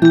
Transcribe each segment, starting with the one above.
രണ്ട്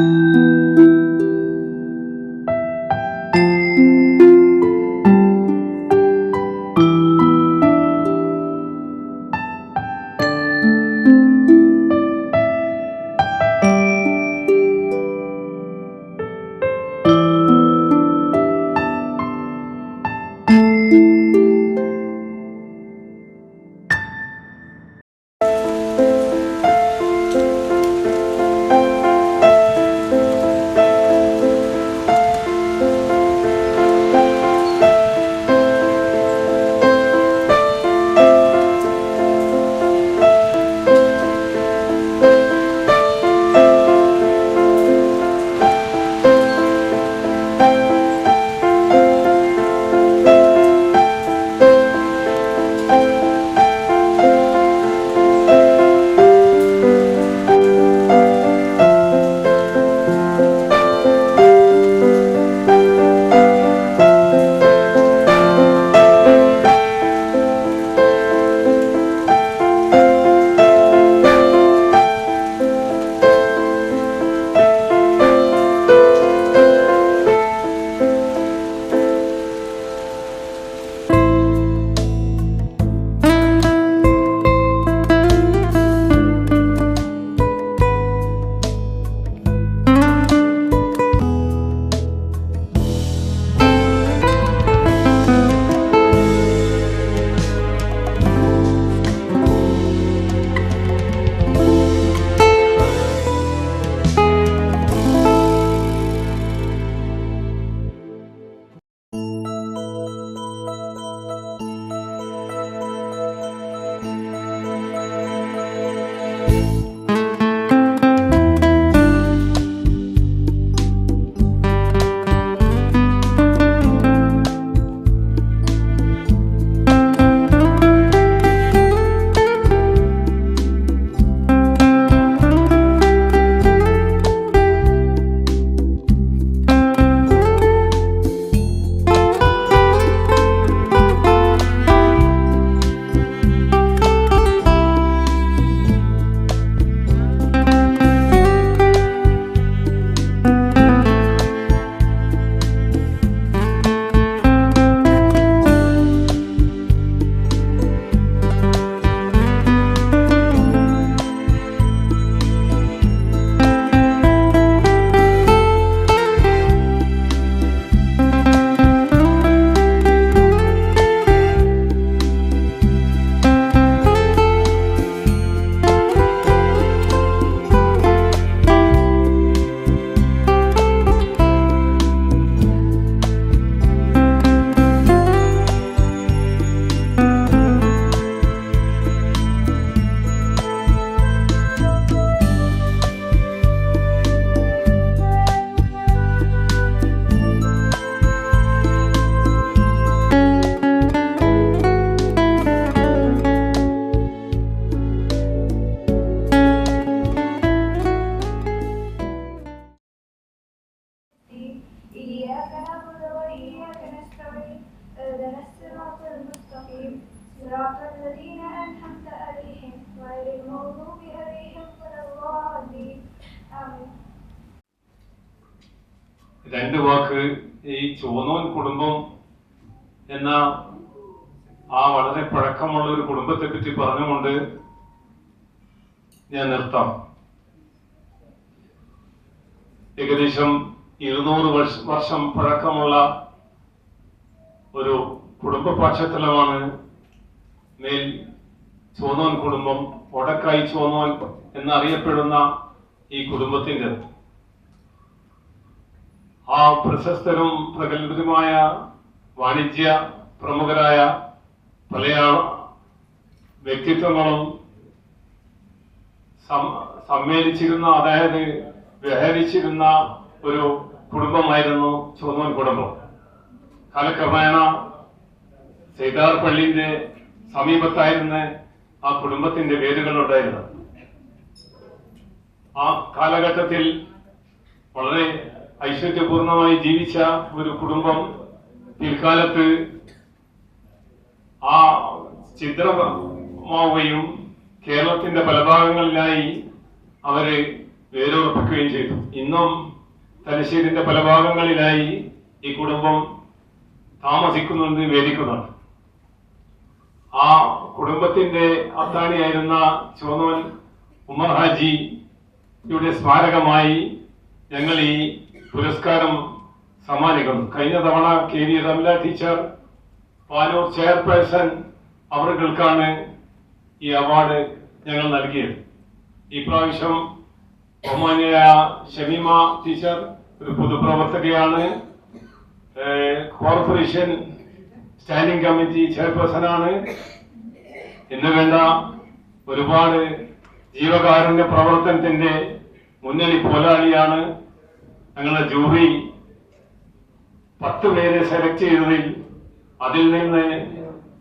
വാക്ക് ഈ ചോന്നോൻ കുടുംബം എന്ന ആ വളരെ പഴക്കമുള്ള ഒരു കുടുംബത്തെ പറ്റി പറഞ്ഞുകൊണ്ട് ഞാൻ നിർത്താം. ഏകദേശം 200 വർഷം പഴക്കമുള്ള ഒരു കുടുംബ പാശ്ചാത്തലമാണ് മേൽ ചോന്നോൻ കുടുംബം, ഒടക്കായി ചോന്നോൻ എന്നറിയപ്പെടുന്ന ഈ കുടുംബത്തിന്റെ. ആ പ്രശസ്തരും പ്രഗത്ഭരുമായ വാണിജ്യ പ്രമുഖരായ പല വ്യക്തിത്വങ്ങളും സമ്മേളിച്ചിരുന്ന, അതായത് വ്യവഹരിച്ചിരുന്ന ഒരു കുടുംബമായിരുന്നു ചോന്നോൻ കുടുംബം. കാലക്രമേണ സൈദാർ പള്ളിന്റെ സമീപത്തായിരുന്നു ആ കുടുംബത്തിന്റെ വേരുകളുണ്ടായിരുന്നത്. ആ കാലഘട്ടത്തിൽ വളരെ ഐശ്വര്യപൂർണമായി ജീവിച്ച ഒരു കുടുംബം പിൽക്കാലത്ത് ആ ഛിദ്രമാവുകയും കേരളത്തിന്റെ പല ഭാഗങ്ങളിലായി അവര് വേരുറപ്പിക്കുകയും ചെയ്തു. ഇന്നും തലശ്ശേരിന്റെ പല ഭാഗങ്ങളിലായി ഈ കുടുംബം താമസിക്കുന്നുണ്ട്, വേദിക്കുന്നുണ്ട്. ആ കുടുംബത്തിന്റെ അത്താണിയായിരുന്ന ചോന്നോൻ ഉമർ ഹാജിയുടെ സ്മാരകമായി ഞങ്ങൾ ഈ പുരസ്കാരം സമ്മാനിക്കുന്നു. കഴിഞ്ഞ തവണ കെ വി റംല ടീച്ചർ, പാനൂർ ചെയർപേഴ്സൺ അവർക്കാണ് ഈ അവാർഡ് ഞങ്ങൾ നൽകിയത്. ഈ പ്രാവശ്യം ബഹുമാന്യയായ ഷമീമ ടീച്ചർ ഒരു പൊതുപ്രവർത്തകയാണ്, കോർപ്പറേഷൻ സ്റ്റാൻഡിംഗ് കമ്മിറ്റി ചെയർപേഴ്സണാണ്. എന്ന് വേണ്ട ഒരുപാട് ജീവകാരുണ്യ പ്രവർത്തനത്തിന്റെ മുന്നണി പോരാളിയാണ്. ഞങ്ങളുടെ ജൂറി 10 പേരെ സെലക്ട് ചെയ്തതിൽ അതിൽ നിന്ന്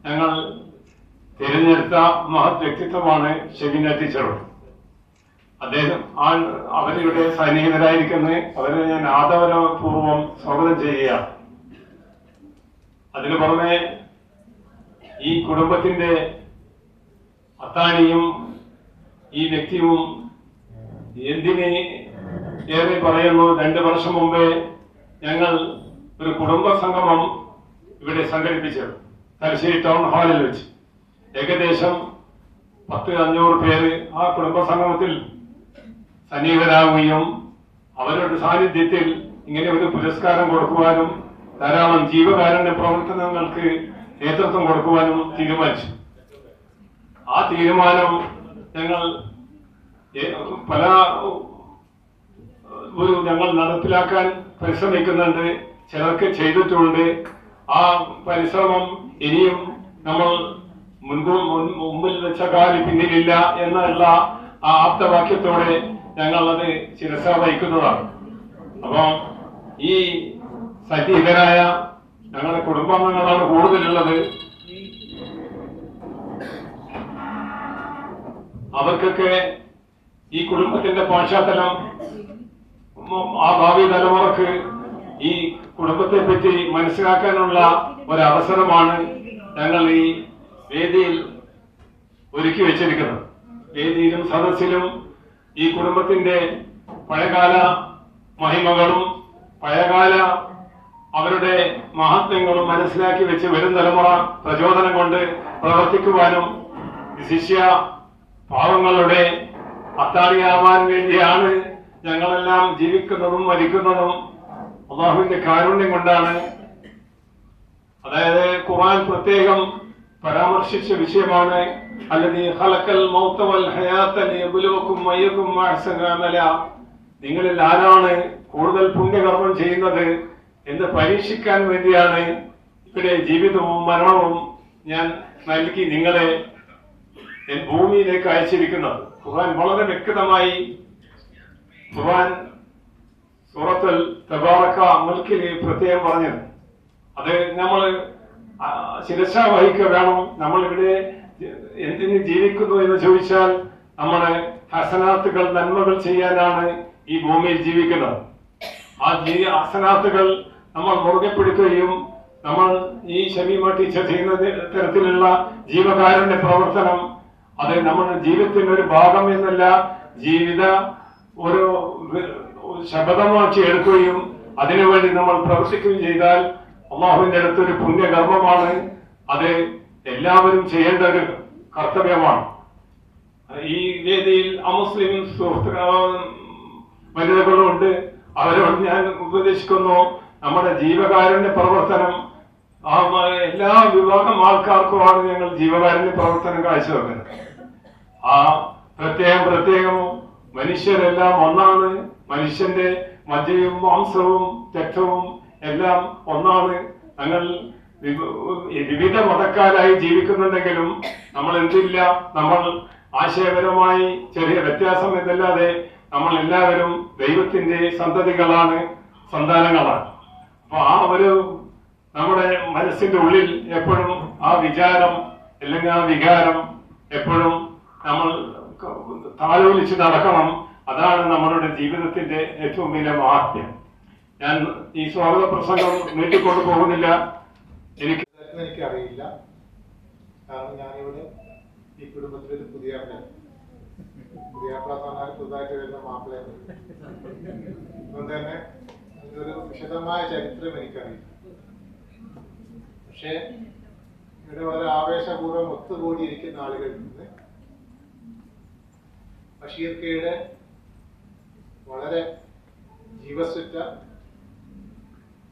ഞങ്ങൾ തിരഞ്ഞെടുത്ത മഹത് വ്യക്തിത്വമാണ് ഷെബീന ടീച്ചർ. അദ്ദേഹം അവരുടെ സന്നിഹിതരായിരിക്കുന്നത് അവരെ ഞാൻ ആദരപൂർവം സ്വാഗതം ചെയ്യുകയാണ്. അതിനു പുറമെ ഈ കുടുംബത്തിന്റെ അത്താണിയും ഈ വ്യക്തിയും എന്തിന് ഏറെ പറയുന്നു, 2 വർഷം മുമ്പേ ഞങ്ങൾ ഒരു കുടുംബ സംഗമം ഇവിടെ സംഘടിപ്പിച്ചത് തലശ്ശേരി ടൗൺ ഹാളിൽ വെച്ച്. ഏകദേശം 500 പേര് ആ കുടുംബ സംഗമത്തിൽ സന്നിഹിതരാകുകയും അവരുടെ സാന്നിധ്യത്തിൽ ഇങ്ങനെ ഒരു പുരസ്കാരം കൊടുക്കുവാനും ധാരാളം ജീവകാരുണ്യ പ്രവർത്തനങ്ങൾക്ക് നേതൃത്വം കൊടുക്കുവാനും തീരുമാനിച്ചു. ആ തീരുമാനം ഞങ്ങൾ ഞങ്ങൾ നടപ്പിലാക്കാൻ പരിശ്രമിക്കുന്നുണ്ട്. ചിലർക്ക് ചെയ്തിട്ടുണ്ട്. ആ പരിശ്രമം ഇനിയും നമ്മൾ മുമ്പിൽ വെച്ച കാലി പിന്നിലില്ല എന്നുള്ള ആ ആപ്തവാക്യത്തോടെ ഞങ്ങൾ അത് ശിരസ വഹിക്കുന്നതാണ്. അപ്പം ഈ സന്നിഹിതരായ ഞങ്ങളുടെ കുടുംബാംഗങ്ങളാണ് കൂടുതലുള്ളത്. അവർക്കൊക്കെ ഈ കുടുംബത്തിന്റെ പശ്ചാത്തലം, ആ ഭാവി തലമുറക്ക് ഈ കുടുംബത്തെ പറ്റി മനസ്സിലാക്കാനുള്ള ഒരവസരമാണ് ഞങ്ങൾ ഈ വേദിയിൽ ഒരുക്കി വെച്ചിരിക്കുന്നത്. വേദിയിലും സദസ്സിലും ഈ കുടുംബത്തിന്റെ പഴയകാല മഹിമകളും പഴയകാല അവരുടെ മഹത്വങ്ങളും മനസ്സിലാക്കി വെച്ച് വരും തലമുറ പ്രചോദനം കൊണ്ട് പ്രവർത്തിക്കുവാനും ശിഷ്യ പാവങ്ങളുടെ അത്താണിയാവാൻ വേണ്ടിയാണ് ഞങ്ങളെല്ലാം ജീവിക്കുന്നതും മരിക്കുന്നതും. അല്ലാഹുവിന്റെ കാരുണ്യം കൊണ്ടാണ്. അതായത് ഖുർആൻ പ്രത്യേകം പരാമർശിച്ച വിഷയമാണ് അല്ലദീ ഖലഖൽ മൗത വൽ ഹയാത ലിയബ്ലുവകും അയ്യുകും അഹ്സനു അമല. നിങ്ങളിൽ ആരാണ് കൂടുതൽ പുണ്യകർമ്മം ചെയ്യുന്നത് എന്ന് പരീക്ഷിക്കാൻ വേണ്ടിയാണ് ഇവിടെ ജീവിതവും മരണവും ഞാൻ നൽകി നിങ്ങളെ ഭൂമിയിലേക്ക് അയച്ചിരിക്കുന്നത്. ഖുർആൻ വളരെ വ്യക്തമായി ഖുർആൻ സൂറത്തുൽ തബാറക മുൽക്കിൽ പ്രത്യേകം പറഞ്ഞത്. അത് നമ്മൾ ശിരസ വഹിക്കുക വേണം. നമ്മൾ ഇവിടെ എന്തിന് ജീവിക്കുന്നു എന്ന് ചോദിച്ചാൽ നമ്മള് ഹസനാത്തുകൾ, നന്മകൾ ചെയ്യാനാണ് ഈ ഭൂമിയിൽ ജീവിക്കുന്നത്. ആ ഹസനാത്തുകൾ നമ്മൾ മുറുകെ പിടിക്കുകയും നമ്മൾ ഈ ഷമീമ ടീച്ചർ ചെയ്യുന്ന തരത്തിലുള്ള ജീവകാരുണ്യ പ്രവർത്തനം അത് നമ്മുടെ ജീവിതത്തിന്റെ ഒരു ഭാഗം എന്നല്ല, ജീവിത ഒരു ശപഥമാക്കി എടുക്കുകയും അതിനുവേണ്ടി നമ്മൾ പ്രവർത്തിക്കുകയും ചെയ്താൽ അല്ലാഹുവിന്റെ അടുത്തൊരു പുണ്യകർമ്മമാണ്. അത് എല്ലാവരും ചെയ്യേണ്ട ഒരു കർത്തവ്യമാണ്. ഈ വേദിയിൽ അമുസ്ലിം വനിതകളുണ്ട്. അവരോട് ഞാൻ ഉപദേശിക്കുന്നു, നമ്മുടെ ജീവകാരുണ്യ പ്രവർത്തനം എല്ലാ വിഭാഗം ആൾക്കാർക്കുമാണ് ഞങ്ങൾ ജീവകാരുണ്യ പ്രവർത്തനം കാഴ്ചവെക്കുന്നത്. ആ പ്രത്യേകം മനുഷ്യരെല്ലാം ഒന്നാണ്. മനുഷ്യന്റെ മജ്ജയും മാംസവും രക്തവും എല്ലാം ഒന്നാണ്. ഞങ്ങൾ വിവിധ മതക്കാരായി ജീവിക്കുന്നുണ്ടെങ്കിലും നമ്മൾ എന്തില്ല, നമ്മൾ ആശയപരമായി ചെറിയ വ്യത്യാസം എന്നല്ലാതെ നമ്മൾ എല്ലാവരും ദൈവത്തിന്റെ സന്താനങ്ങളാണ്. അപ്പൊ ആ ഒരു നമ്മുടെ മനസ്സിന്റെ ഉള്ളിൽ എപ്പോഴും ആ വിചാരം അല്ലെങ്കിൽ ആ വികാരം എപ്പോഴും നമ്മൾ താലോലിച്ച് നടക്കണം. അതാണ് നമ്മളുടെ ജീവിതത്തിന്റെ ഏറ്റവും വലിയ മഹാത്മ്യം. ഞാൻ ഈ സ്വാഗത പ്രസംഗം നീട്ടിക്കൊണ്ടു പോകുന്നില്ല. എനിക്കറിയില്ല. കാരണം ഞാനിവിടെ ഈ കുടുംബത്തിലൊരു പുതിയ പുതിയാപ്പിള എന്ന് പറഞ്ഞാൽ പുതുതായിട്ട് വരുന്ന മാപ്പിളയാണ്. അതുകൊണ്ട് തന്നെ അതിൻ്റെ ഒരു വിശദമായ ചരിത്രം എനിക്കറിയില്ല. പക്ഷേ ഇവിടെ വളരെ ആവേശപൂർവ്വം ഒത്തുകൂടിയിരിക്കുന്ന ആളുകളിൽ നിന്ന് ബഷീർ കെയുടെ വളരെ ജീവസുറ്റ,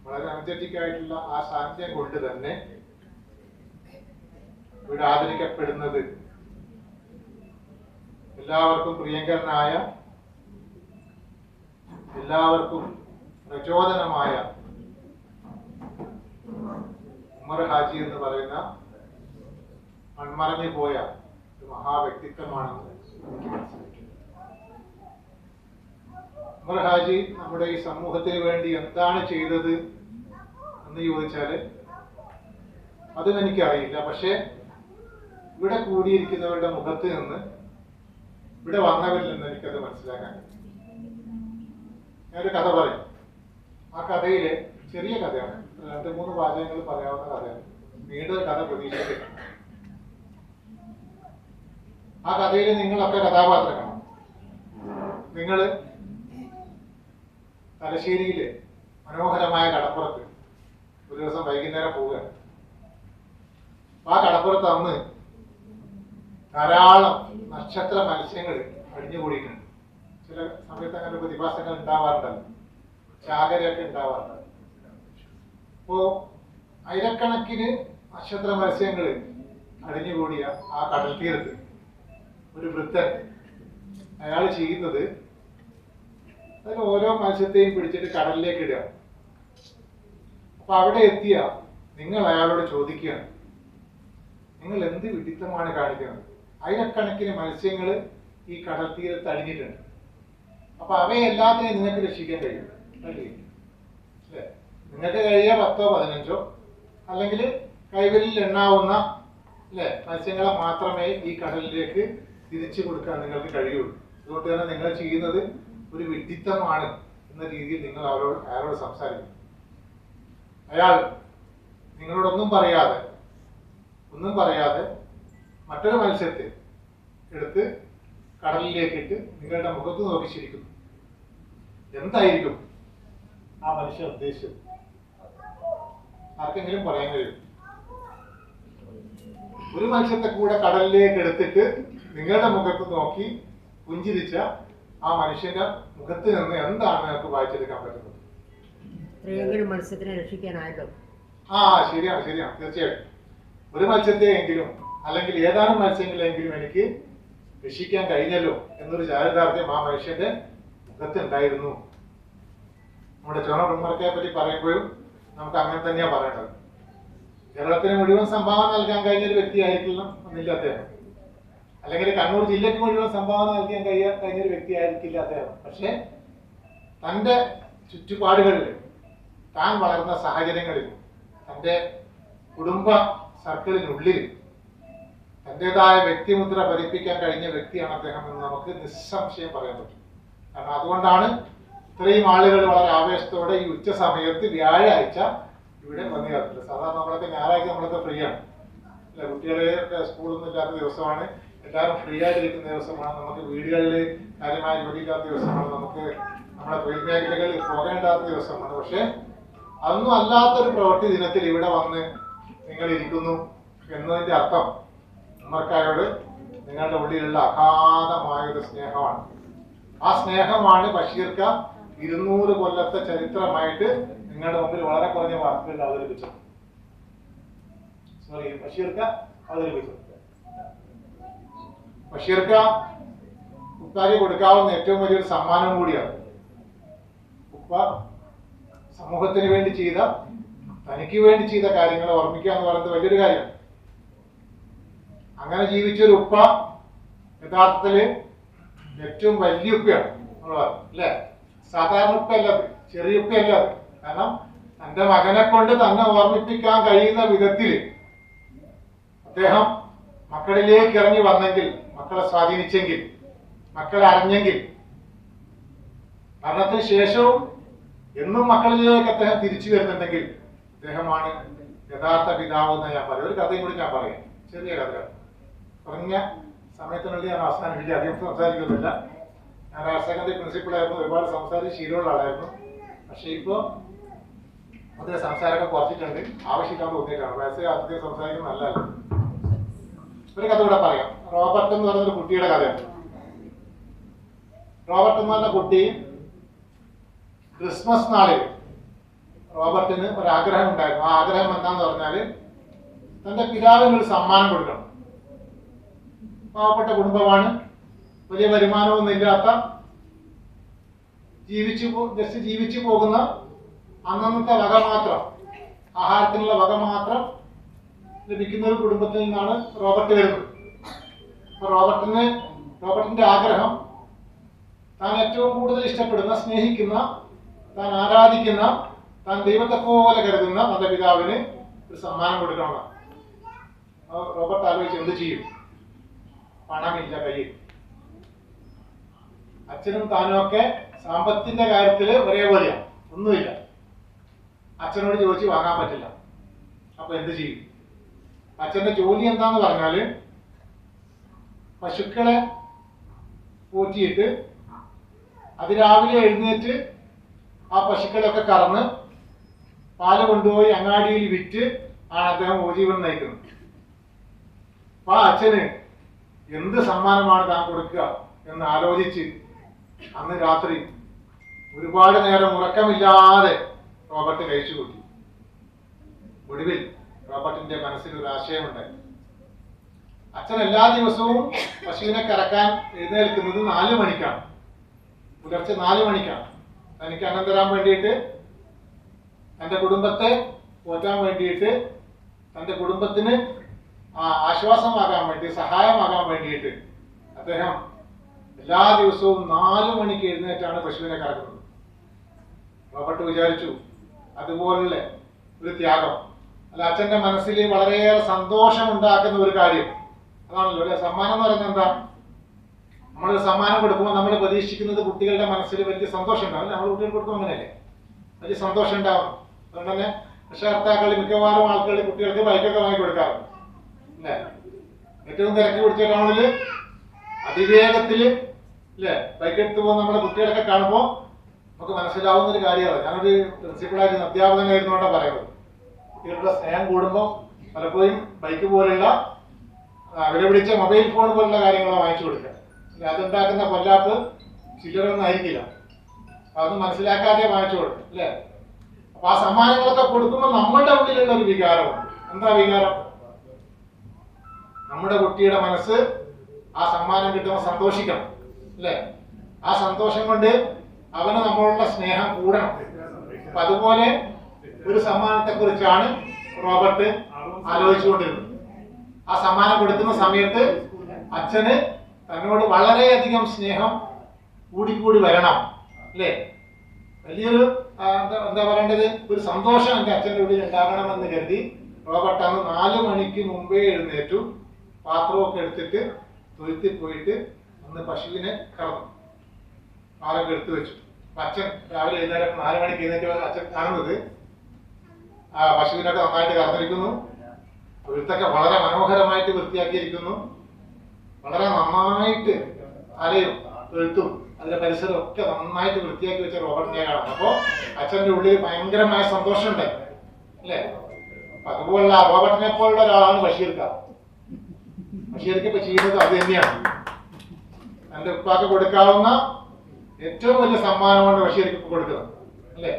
വളരെ എനർജറ്റിക് ആയിട്ടുള്ള ആ സാന്നിധ്യം കൊണ്ട് തന്നെ ഇവിടെ ആദരിക്കപ്പെടുന്നത് എല്ലാവർക്കും പ്രിയങ്കരനായ, എല്ലാവർക്കും പ്രചോദനമായ ഉമർ ഹാജി എന്ന് പറയുന്ന മൺമറഞ്ഞു പോയ ഒരു മഹാവ്യക്തിത്വമാണെന്ന് എനിക്ക് മനസ്സിലാക്കി. ഉമർ ഹാജി നമ്മുടെ ഈ സമൂഹത്തിന് വേണ്ടി എന്താണ് ചെയ്തത് എന്ന് ചോദിച്ചാല് അതും എനിക്കറിയില്ല. പക്ഷെ ഇവിടെ കൂടിയിരിക്കുന്നവരുടെ മുഖത്ത് നിന്ന്, ഇവിടെ വന്നവരിൽ നിന്ന് എനിക്കത് മനസ്സിലാക്കാൻ കഴിയും. ഞാനൊരു കഥ പറയും. ആ കഥയില് ചെറിയ കഥയാണ്, 2-3 വാചകങ്ങൾ പറയാവുന്ന കഥയാണ്. നീണ്ട കഥ പ്രതീക്ഷിച്ചില്ല. ആ കഥയിൽ നിങ്ങളൊക്കെ കഥാപാത്രങ്ങളാണ്. നിങ്ങൾ തലശ്ശേരിയിലെ മനോഹരമായ കടപ്പുറത്ത് ഒരു ദിവസം വൈകുന്നേരം പോവുകയാണ്. ആ കടപ്പുറത്ത് അന്ന് ധാരാളം നക്ഷത്ര മത്സ്യങ്ങൾ അടിഞ്ഞുകൂടിയിട്ടുണ്ട്. ചില സമയത്ത് അങ്ങനെ പ്രതിഭാസങ്ങൾ ഉണ്ടാവാറുണ്ടല്ലോ, ചാകരയൊക്കെ ഉണ്ടാവാറുണ്ട്. അപ്പോ ആയിരക്കണക്കിന് നക്ഷത്ര മത്സ്യങ്ങൾ അടിഞ്ഞുകൂടിയ ആ കടൽ തീരത്ത് ഒരു വൃദ്ധൻ, അയാൾ ചെയ്യുന്നത് അതിൽ ഓരോ മത്സ്യത്തെയും പിടിച്ചിട്ട് കടലിലേക്ക് ഇടുക. അപ്പൊ അവിടെ എത്തിയ നിങ്ങൾ അയാളോട് ചോദിക്കുകയാണ്, നിങ്ങൾ എന്ത് വിഡിത്തമാണ് കാണിക്കുന്നത്? ആയിരക്കണക്കിന് മത്സ്യങ്ങൾ ഈ കടൽ തീരത്ത് അടിഞ്ഞിട്ടുണ്ട്. അപ്പൊ അവയെല്ലാത്തിനെയും നിങ്ങൾക്ക് രക്ഷിക്കാൻ കഴിയും അല്ലേ? നിങ്ങൾക്ക് കഴിയുക 10-15 അല്ലെങ്കിൽ കൈവരിൽ എണ്ണാവുന്ന മത്സ്യങ്ങളെ മാത്രമേ ഈ കടലിലേക്ക് തിരിച്ചു കൊടുക്കാൻ നിങ്ങൾക്ക് കഴിയുള്ളൂ. അതുകൊണ്ട് തന്നെ നിങ്ങൾ ചെയ്യുന്നത് ഒരു വിഡിത്തമാണ് എന്ന രീതിയിൽ നിങ്ങൾ അയാളോട് സംസാരിക്കും. അയാൾ നിങ്ങളോടൊന്നും പറയാതെ മറ്റൊരു മത്സ്യത്തെ എടുത്ത് കടലിലേക്കിട്ട് നിങ്ങളുടെ മുഖത്ത് നോക്കി ചിരിക്കുന്നു. എന്തായിരിക്കും ആ മനുഷ്യൻ ഉദ്ദേശിച്ചത്? ആർക്കെങ്കിലും പറയാൻ കഴിയും? ഒരു മത്സ്യത്തെ കൂടെ കടലിലേക്ക് എടുത്തിട്ട് നിങ്ങളുടെ മുഖത്ത് നോക്കി പുഞ്ചിരിച്ച ആ മനുഷ്യന്റെ മുഖത്ത് നിന്ന് എന്താണ് നിങ്ങൾക്ക് വായിച്ചെടുക്കാൻ പറ്റുന്നത്? മത്സ്യത്തിനെ രക്ഷിക്കാനായല്ലോ. ശരിയാണ്, തീർച്ചയായിട്ടും. ഒരു മത്സ്യത്തെ എങ്കിലും അല്ലെങ്കിൽ ഏതാനും മത്സ്യങ്ങളെങ്കിലും എനിക്ക് രക്ഷിക്കാൻ കഴിഞ്ഞല്ലോ എന്നൊരു ചാരിതാർത്ഥ്യം ആ മനുഷ്യന്റെ മുഖത്തുണ്ടായിരുന്നു. നമ്മുടെ ജോൺ ഉമ്മർക്കയെ പറ്റി പറയുമ്പോഴും നമുക്ക് അങ്ങനെ തന്നെയാ പറയേണ്ടത്. കേരളത്തിന് മുഴുവൻ സംഭാവന നൽകാൻ കഴിഞ്ഞൊരു വ്യക്തിയായിരിക്കണം എന്നില്ല അദ്ദേഹം, അല്ലെങ്കിൽ കണ്ണൂർ ജില്ലയ്ക്ക് മുഴുവൻ സംഭാവന നൽകാൻ കഴിഞ്ഞൊരു വ്യക്തിയായിരിക്കില്ല അദ്ദേഹം. പക്ഷെ തൻ്റെ ചുറ്റുപാടുകളിൽ, താൻ വളർന്ന സാഹചര്യങ്ങളിൽ, തൻ്റെ കുടുംബ സർക്കിളിനുള്ളിൽ തൻ്റെതായ വ്യക്തിമുദ്ര പതിപ്പിക്കാൻ കഴിഞ്ഞ വ്യക്തിയാണ് അദ്ദേഹം എന്ന് നമുക്ക് നിസ്സംശയം പറയാൻ പറ്റും. കാരണം അതുകൊണ്ടാണ് ഇത്രയും ആളുകൾ വളരെ ആവേശത്തോടെ ഈ ഉച്ച സമയത്ത് വ്യാഴാഴ്ച ഇവിടെ വന്നു ചേർത്തില്ല. സാധാരണ നമ്മളൊക്കെ ഞായറാഴ്ച നമ്മളൊക്കെ ഫ്രീ ആണ് അല്ലെ? കുട്ടികളെ സ്കൂളൊന്നും ഇല്ലാത്ത ദിവസമാണ്, എല്ലാവരും ഫ്രീ ആയിട്ടിരിക്കുന്ന ദിവസമാണ്, നമുക്ക് വീടുകളിൽ കാര്യമായ ജോലിയില്ലാത്ത ദിവസമാണ്, നമുക്ക് നമ്മുടെ തൊഴിൽ മേഖലകളിൽ പോകേണ്ടാത്ത ദിവസമാണ്. പക്ഷെ അതൊന്നും അല്ലാത്തൊരു പ്രവൃത്തി ദിനത്തിൽ ഇവിടെ വന്ന് നിങ്ങൾ ഇരിക്കുന്നു എന്നതിന്റെ അർത്ഥം ഉമ്മർക്കായോട് നിങ്ങളുടെ ഉള്ളിലുള്ള അഗാധമായൊരു സ്നേഹമാണ്. ആ സ്നേഹമാണ് ബഷീർക്ക 200 കൊല്ലത്തെ ചരിത്രമായിട്ട് നിങ്ങളുടെ മുമ്പിൽ വളരെ കുറഞ്ഞ വാക്കുകളിൽ അവതരിപ്പിച്ചത്. ബഷീർക്ക ബഷീർക്ക ഉപ്പാക്ക് കൊടുക്കാവുന്ന ഏറ്റവും വലിയൊരു സമ്മാനം കൂടിയാണ്. ഉപ്പ സമൂഹത്തിന് വേണ്ടി ചെയ്ത, തനിക്ക് വേണ്ടി ചെയ്ത കാര്യങ്ങളെ ഓർമ്മിക്കുക എന്ന് പറയുന്നത് വലിയൊരു കാര്യമാണ്. അങ്ങനെ ജീവിച്ചൊരു ഉപ്പ യഥാർത്ഥത്തില് ഏറ്റവും വലിയ ഉപ്പയാണ് അല്ലേ? സാധാരണ ഉപ്പ അല്ലത്, ചെറിയ ഉപ്പ അല്ലത്. കാരണം തന്റെ മകനെ കൊണ്ട് തന്നെ ഓർമ്മിപ്പിക്കാൻ കഴിയുന്ന വിധത്തിൽ അദ്ദേഹം മക്കളിലേക്ക് ഇറങ്ങി വന്നെങ്കിൽ, മക്കളെ സ്വാധീനിച്ചെങ്കിൽ, മക്കളെ അറിഞ്ഞെങ്കിൽ, മരണത്തിന് ശേഷവും എന്നും മക്കളിലേക്ക് അദ്ദേഹം തിരിച്ചു വരുന്നുണ്ടെങ്കിൽ അദ്ദേഹമാണ് യഥാർത്ഥ പിതാവ് എന്ന് ഞാൻ പറയും. ഒരു കഥയും കൂടി ഞാൻ പറയാം, ചെറിയ കഥ, കുറഞ്ഞ സമയത്തിനുള്ളിൽ ഞാൻ അവസാനിപ്പിക്കുക, അധികം സംസാരിക്കുന്നില്ല. ഞാൻ ഹയർ സെക്കൻഡറി പ്രിൻസിപ്പളായിരുന്നു, ഒരുപാട് സംസാരിച്ച് ശീലമുള്ള ആളായിരുന്നു. പക്ഷേ ഇപ്പോൾ അതിന്റെ സംസാരമൊക്കെ കുറച്ചിട്ടുണ്ട്, ആവശ്യമില്ലാന്ന് തോന്നിയിട്ടാണ്. വയസ്സ് ആദ്യത്തെ സംസാരിക്കുന്നത് നല്ലതല്ല. ഒരു കഥ കൂടെ പറയാം. റോബർട്ട് എന്ന് പറയുന്നൊരു കുട്ടിയുടെ കഥയാണ്. റോബർട്ട് എന്ന് പറഞ്ഞ കുട്ടി ക്രിസ്മസ് നാളിൽ റോബർട്ടിന് ഒരാഗ്രഹം ഉണ്ടായിരുന്നു. ആ ആഗ്രഹം എന്താന്ന് പറഞ്ഞാല് തന്റെ പിതാവിന് ഒരു സമ്മാനം കൊടുക്കണം. പാവപ്പെട്ട കുടുംബമാണ്, വലിയ വരുമാനമൊന്നും ഇല്ലാത്ത, ജസ്റ്റ് ജീവിച്ചു പോകുന്ന, അന്നന്നത്തെ വക മാത്രം, ആഹാരത്തിനുള്ള വക മാത്രം ലഭിക്കുന്ന ഒരു കുടുംബത്തിൽ നിന്നാണ് റോബർട്ട് വരുന്നത്. അപ്പൊ റോബർട്ടിന്റെ ആഗ്രഹം താൻ ഏറ്റവും കൂടുതൽ ഇഷ്ടപ്പെടുന്ന, സ്നേഹിക്കുന്ന, താൻ ആരാധിക്കുന്ന, താൻ ദൈവത്തെ പോലെ കരുതുന്ന തന്റെ പിതാവിന് ഒരു സമ്മാനം കൊടുക്കണമെന്നാണ്. റോബർട്ട് ആലോചിച്ച് എന്ത് ചെയ്യും? പണമില്ല കയ്യിൽ. അച്ഛനും താനും ഒക്കെ സാമ്പത്തിക കാര്യത്തില് ഒരേപോലെയാണ്, ഒന്നുമില്ല. അച്ഛനോട് ചോദിച്ച് വാങ്ങാൻ പറ്റില്ല. അപ്പൊ എന്ത് ചെയ്യും? അച്ഛന്റെ ജോലി എന്താന്ന് പറഞ്ഞാല് പശുക്കളെ പോറ്റിയിട്ട് അതിരാവിലെ എഴുന്നേറ്റ് ആ പശുക്കളൊക്കെ കറന്ന് പാല് കൊണ്ടുപോയി അങ്ങാടിയിൽ വിറ്റ് ആണ് അദ്ദേഹം ഉപജീവനം നയിക്കുന്നത്. അപ്പൊ ആ അച്ഛന് എന്ത് സമ്മാനമാണ് താൻ കൊടുക്കുക എന്ന് ആലോചിച്ച് അന്ന് രാത്രി ഒരുപാട് നേരം ഉറക്കമില്ലാതെ റോബർട്ട് കഴിച്ചു കൂട്ടി. ഒടുവിൽ റോബർട്ടിന്റെ മനസ്സിൽ ഒരു ആശയമുണ്ടായി. അച്ഛൻ എല്ലാ ദിവസവും പശുവിനെ കറക്കാൻ എഴുന്നേൽക്കുന്നത് 4 മണിക്കാണ്, പുലർച്ചെ 4 മണിക്കാണ്. തനിക്ക് അന്നം തരാൻ വേണ്ടിയിട്ട്, തന്റെ കുടുംബത്തെ പോറ്റാൻ വേണ്ടിയിട്ട്, തന്റെ കുടുംബത്തിന് ആശ്വാസമാകാൻ വേണ്ടി, സഹായമാകാൻ വേണ്ടിയിട്ട് അദ്ദേഹം എല്ലാ ദിവസവും 4 മണിക്ക് എഴുന്നേറ്റാണ് പശുവിനെ കറക്കുന്നത്. റോബർട്ട് വിചാരിച്ചു, അതുപോലുള്ള ഒരു ത്യാഗം അല്ല, അച്ഛന്റെ മനസ്സിൽ വളരെയേറെ സന്തോഷം ഉണ്ടാക്കുന്ന ഒരു കാര്യം അതാണല്ലോ അല്ലെ. സമ്മാനം എന്ന് പറയുന്നത് എന്താ? നമ്മളൊരു സമ്മാനം കൊടുക്കുമ്പോൾ നമ്മൾ പ്രതീക്ഷിക്കുന്നത് കുട്ടികളുടെ മനസ്സിൽ വലിയ സന്തോഷം ഉണ്ടാവും. നമ്മൾ കുട്ടികൾ കൊടുക്കുമ്പോൾ അങ്ങനെയല്ലേ, വലിയ സന്തോഷം ഉണ്ടാവും. അതുകൊണ്ട് തന്നെ രക്ഷകർത്താക്കൾ മിക്കവാറും ആൾക്കാർ കുട്ടികൾക്ക് ബൈക്കൊക്കെ വാങ്ങി കൊടുക്കാറുണ്ട് അല്ലേ. ഏറ്റവും തിരക്ക് പിടിച്ച ടൗണില് അതിവേഗത്തില് അല്ലേ ബൈക്ക് എടുത്തു പോകുന്ന നമ്മുടെ കുട്ടികളൊക്കെ കാണുമ്പോൾ നമുക്ക് മനസ്സിലാവുന്ന ഒരു കാര്യമാണ്. ഞാനൊരു പ്രിൻസിപ്പളായിട്ട് അധ്യാപകനായിരുന്നോണ്ടാണ് പറയുന്നത്. കുട്ടികളുടെ സ്നേഹം കൂടുമ്പോൾ പലപ്പോഴും ബൈക്ക് പോലുള്ള വില പിടിച്ച മൊബൈൽ ഫോൺ പോലുള്ള കാര്യങ്ങളോ വാങ്ങിച്ചു കൊടുക്കുക. അതുണ്ടാക്കുന്ന കൊല്ലാപ്പ് ചില്ലറൊന്നും ആയിരിക്കില്ല. അത് മനസ്സിലാക്കാതെ വാങ്ങിച്ചു കൊടുക്കും അല്ലേ. അപ്പൊ ആ സമ്മാനങ്ങളൊക്കെ കൊടുക്കുമ്പോൾ നമ്മളുടെ ഉള്ളിലുള്ള ഒരു വികാരമാണ്. എന്താ വികാരം? നമ്മുടെ കുട്ടിയുടെ മനസ്സ് ആ സമ്മാനം കിട്ടുമ്പോൾ സന്തോഷിക്കണം അല്ലേ. ആ സന്തോഷം കൊണ്ട് അവന് നമ്മളുള്ള സ്നേഹം കൂടണം. അപ്പൊ അതുപോലെ ഒരു സമ്മാനത്തെ കുറിച്ചാണ് റോബർട്ട് ആലോചിച്ചുകൊണ്ടിരുന്നത്. ആ സമ്മാനം കൊടുക്കുന്ന സമയത്ത് അച്ഛന് തന്നോട് വളരെയധികം സ്നേഹം കൂടിക്കൂടി വരണം അല്ലേ. വലിയൊരു എന്താ പറയേണ്ടത്, ഒരു സന്തോഷം എൻ്റെ അച്ഛൻ്റെ ഉള്ളിൽ ഉണ്ടാകണമെന്ന് കരുതി റോബർട്ട് അന്ന് 4 മണിക്ക് മുമ്പേ എഴുന്നേറ്റു. പാത്രമൊക്കെ എടുത്തിട്ട് തൊഴുത്തിൽ പോയിട്ട് അന്ന് പശുവിനെ കറന്നു, പാലൊക്കെ എടുത്തു വെച്ചു. അച്ഛൻ രാവിലെ എഴുന്നേരം 4 മണിക്ക് എഴുന്നേറ്റ് അച്ഛൻ കാണുന്നത് ആ പശുവിനൊക്കെ നന്നായിട്ട് കറന്നിരിക്കുന്നു. തൊഴുത്തൊക്കെ വളരെ മനോഹരമായിട്ട് വൃത്തിയാക്കിയിരിക്കുന്നു. വളരെ നന്നായിട്ട് തലയും തൊഴുത്തും അതിന്റെ പരിസരവും ഒക്കെ നന്നായിട്ട് വൃത്തിയാക്കി വെച്ച റോബർട്ടിനെ കാണാം. അപ്പോ അച്ഛന്റെ ഉള്ളിൽ ഭയങ്കരമായ സന്തോഷമുണ്ട് അല്ലേ. അപ്പൊ അതുപോലുള്ള റോബർട്ടിനെ പോലുള്ള ഒരാളാണ് ബഷീർക്ക. ബഷീർക്ക് ഇപ്പൊ ചെയ്യുന്നത് അത് തന്നെയാണ്. തന്റെ ഉപ്പാക്ക് കൊടുക്കാവുന്ന ഏറ്റവും വലിയ സമ്മാനമാണ് ബഷീർക്ക് ഇപ്പൊ കൊടുക്കുന്നത് അല്ലേ.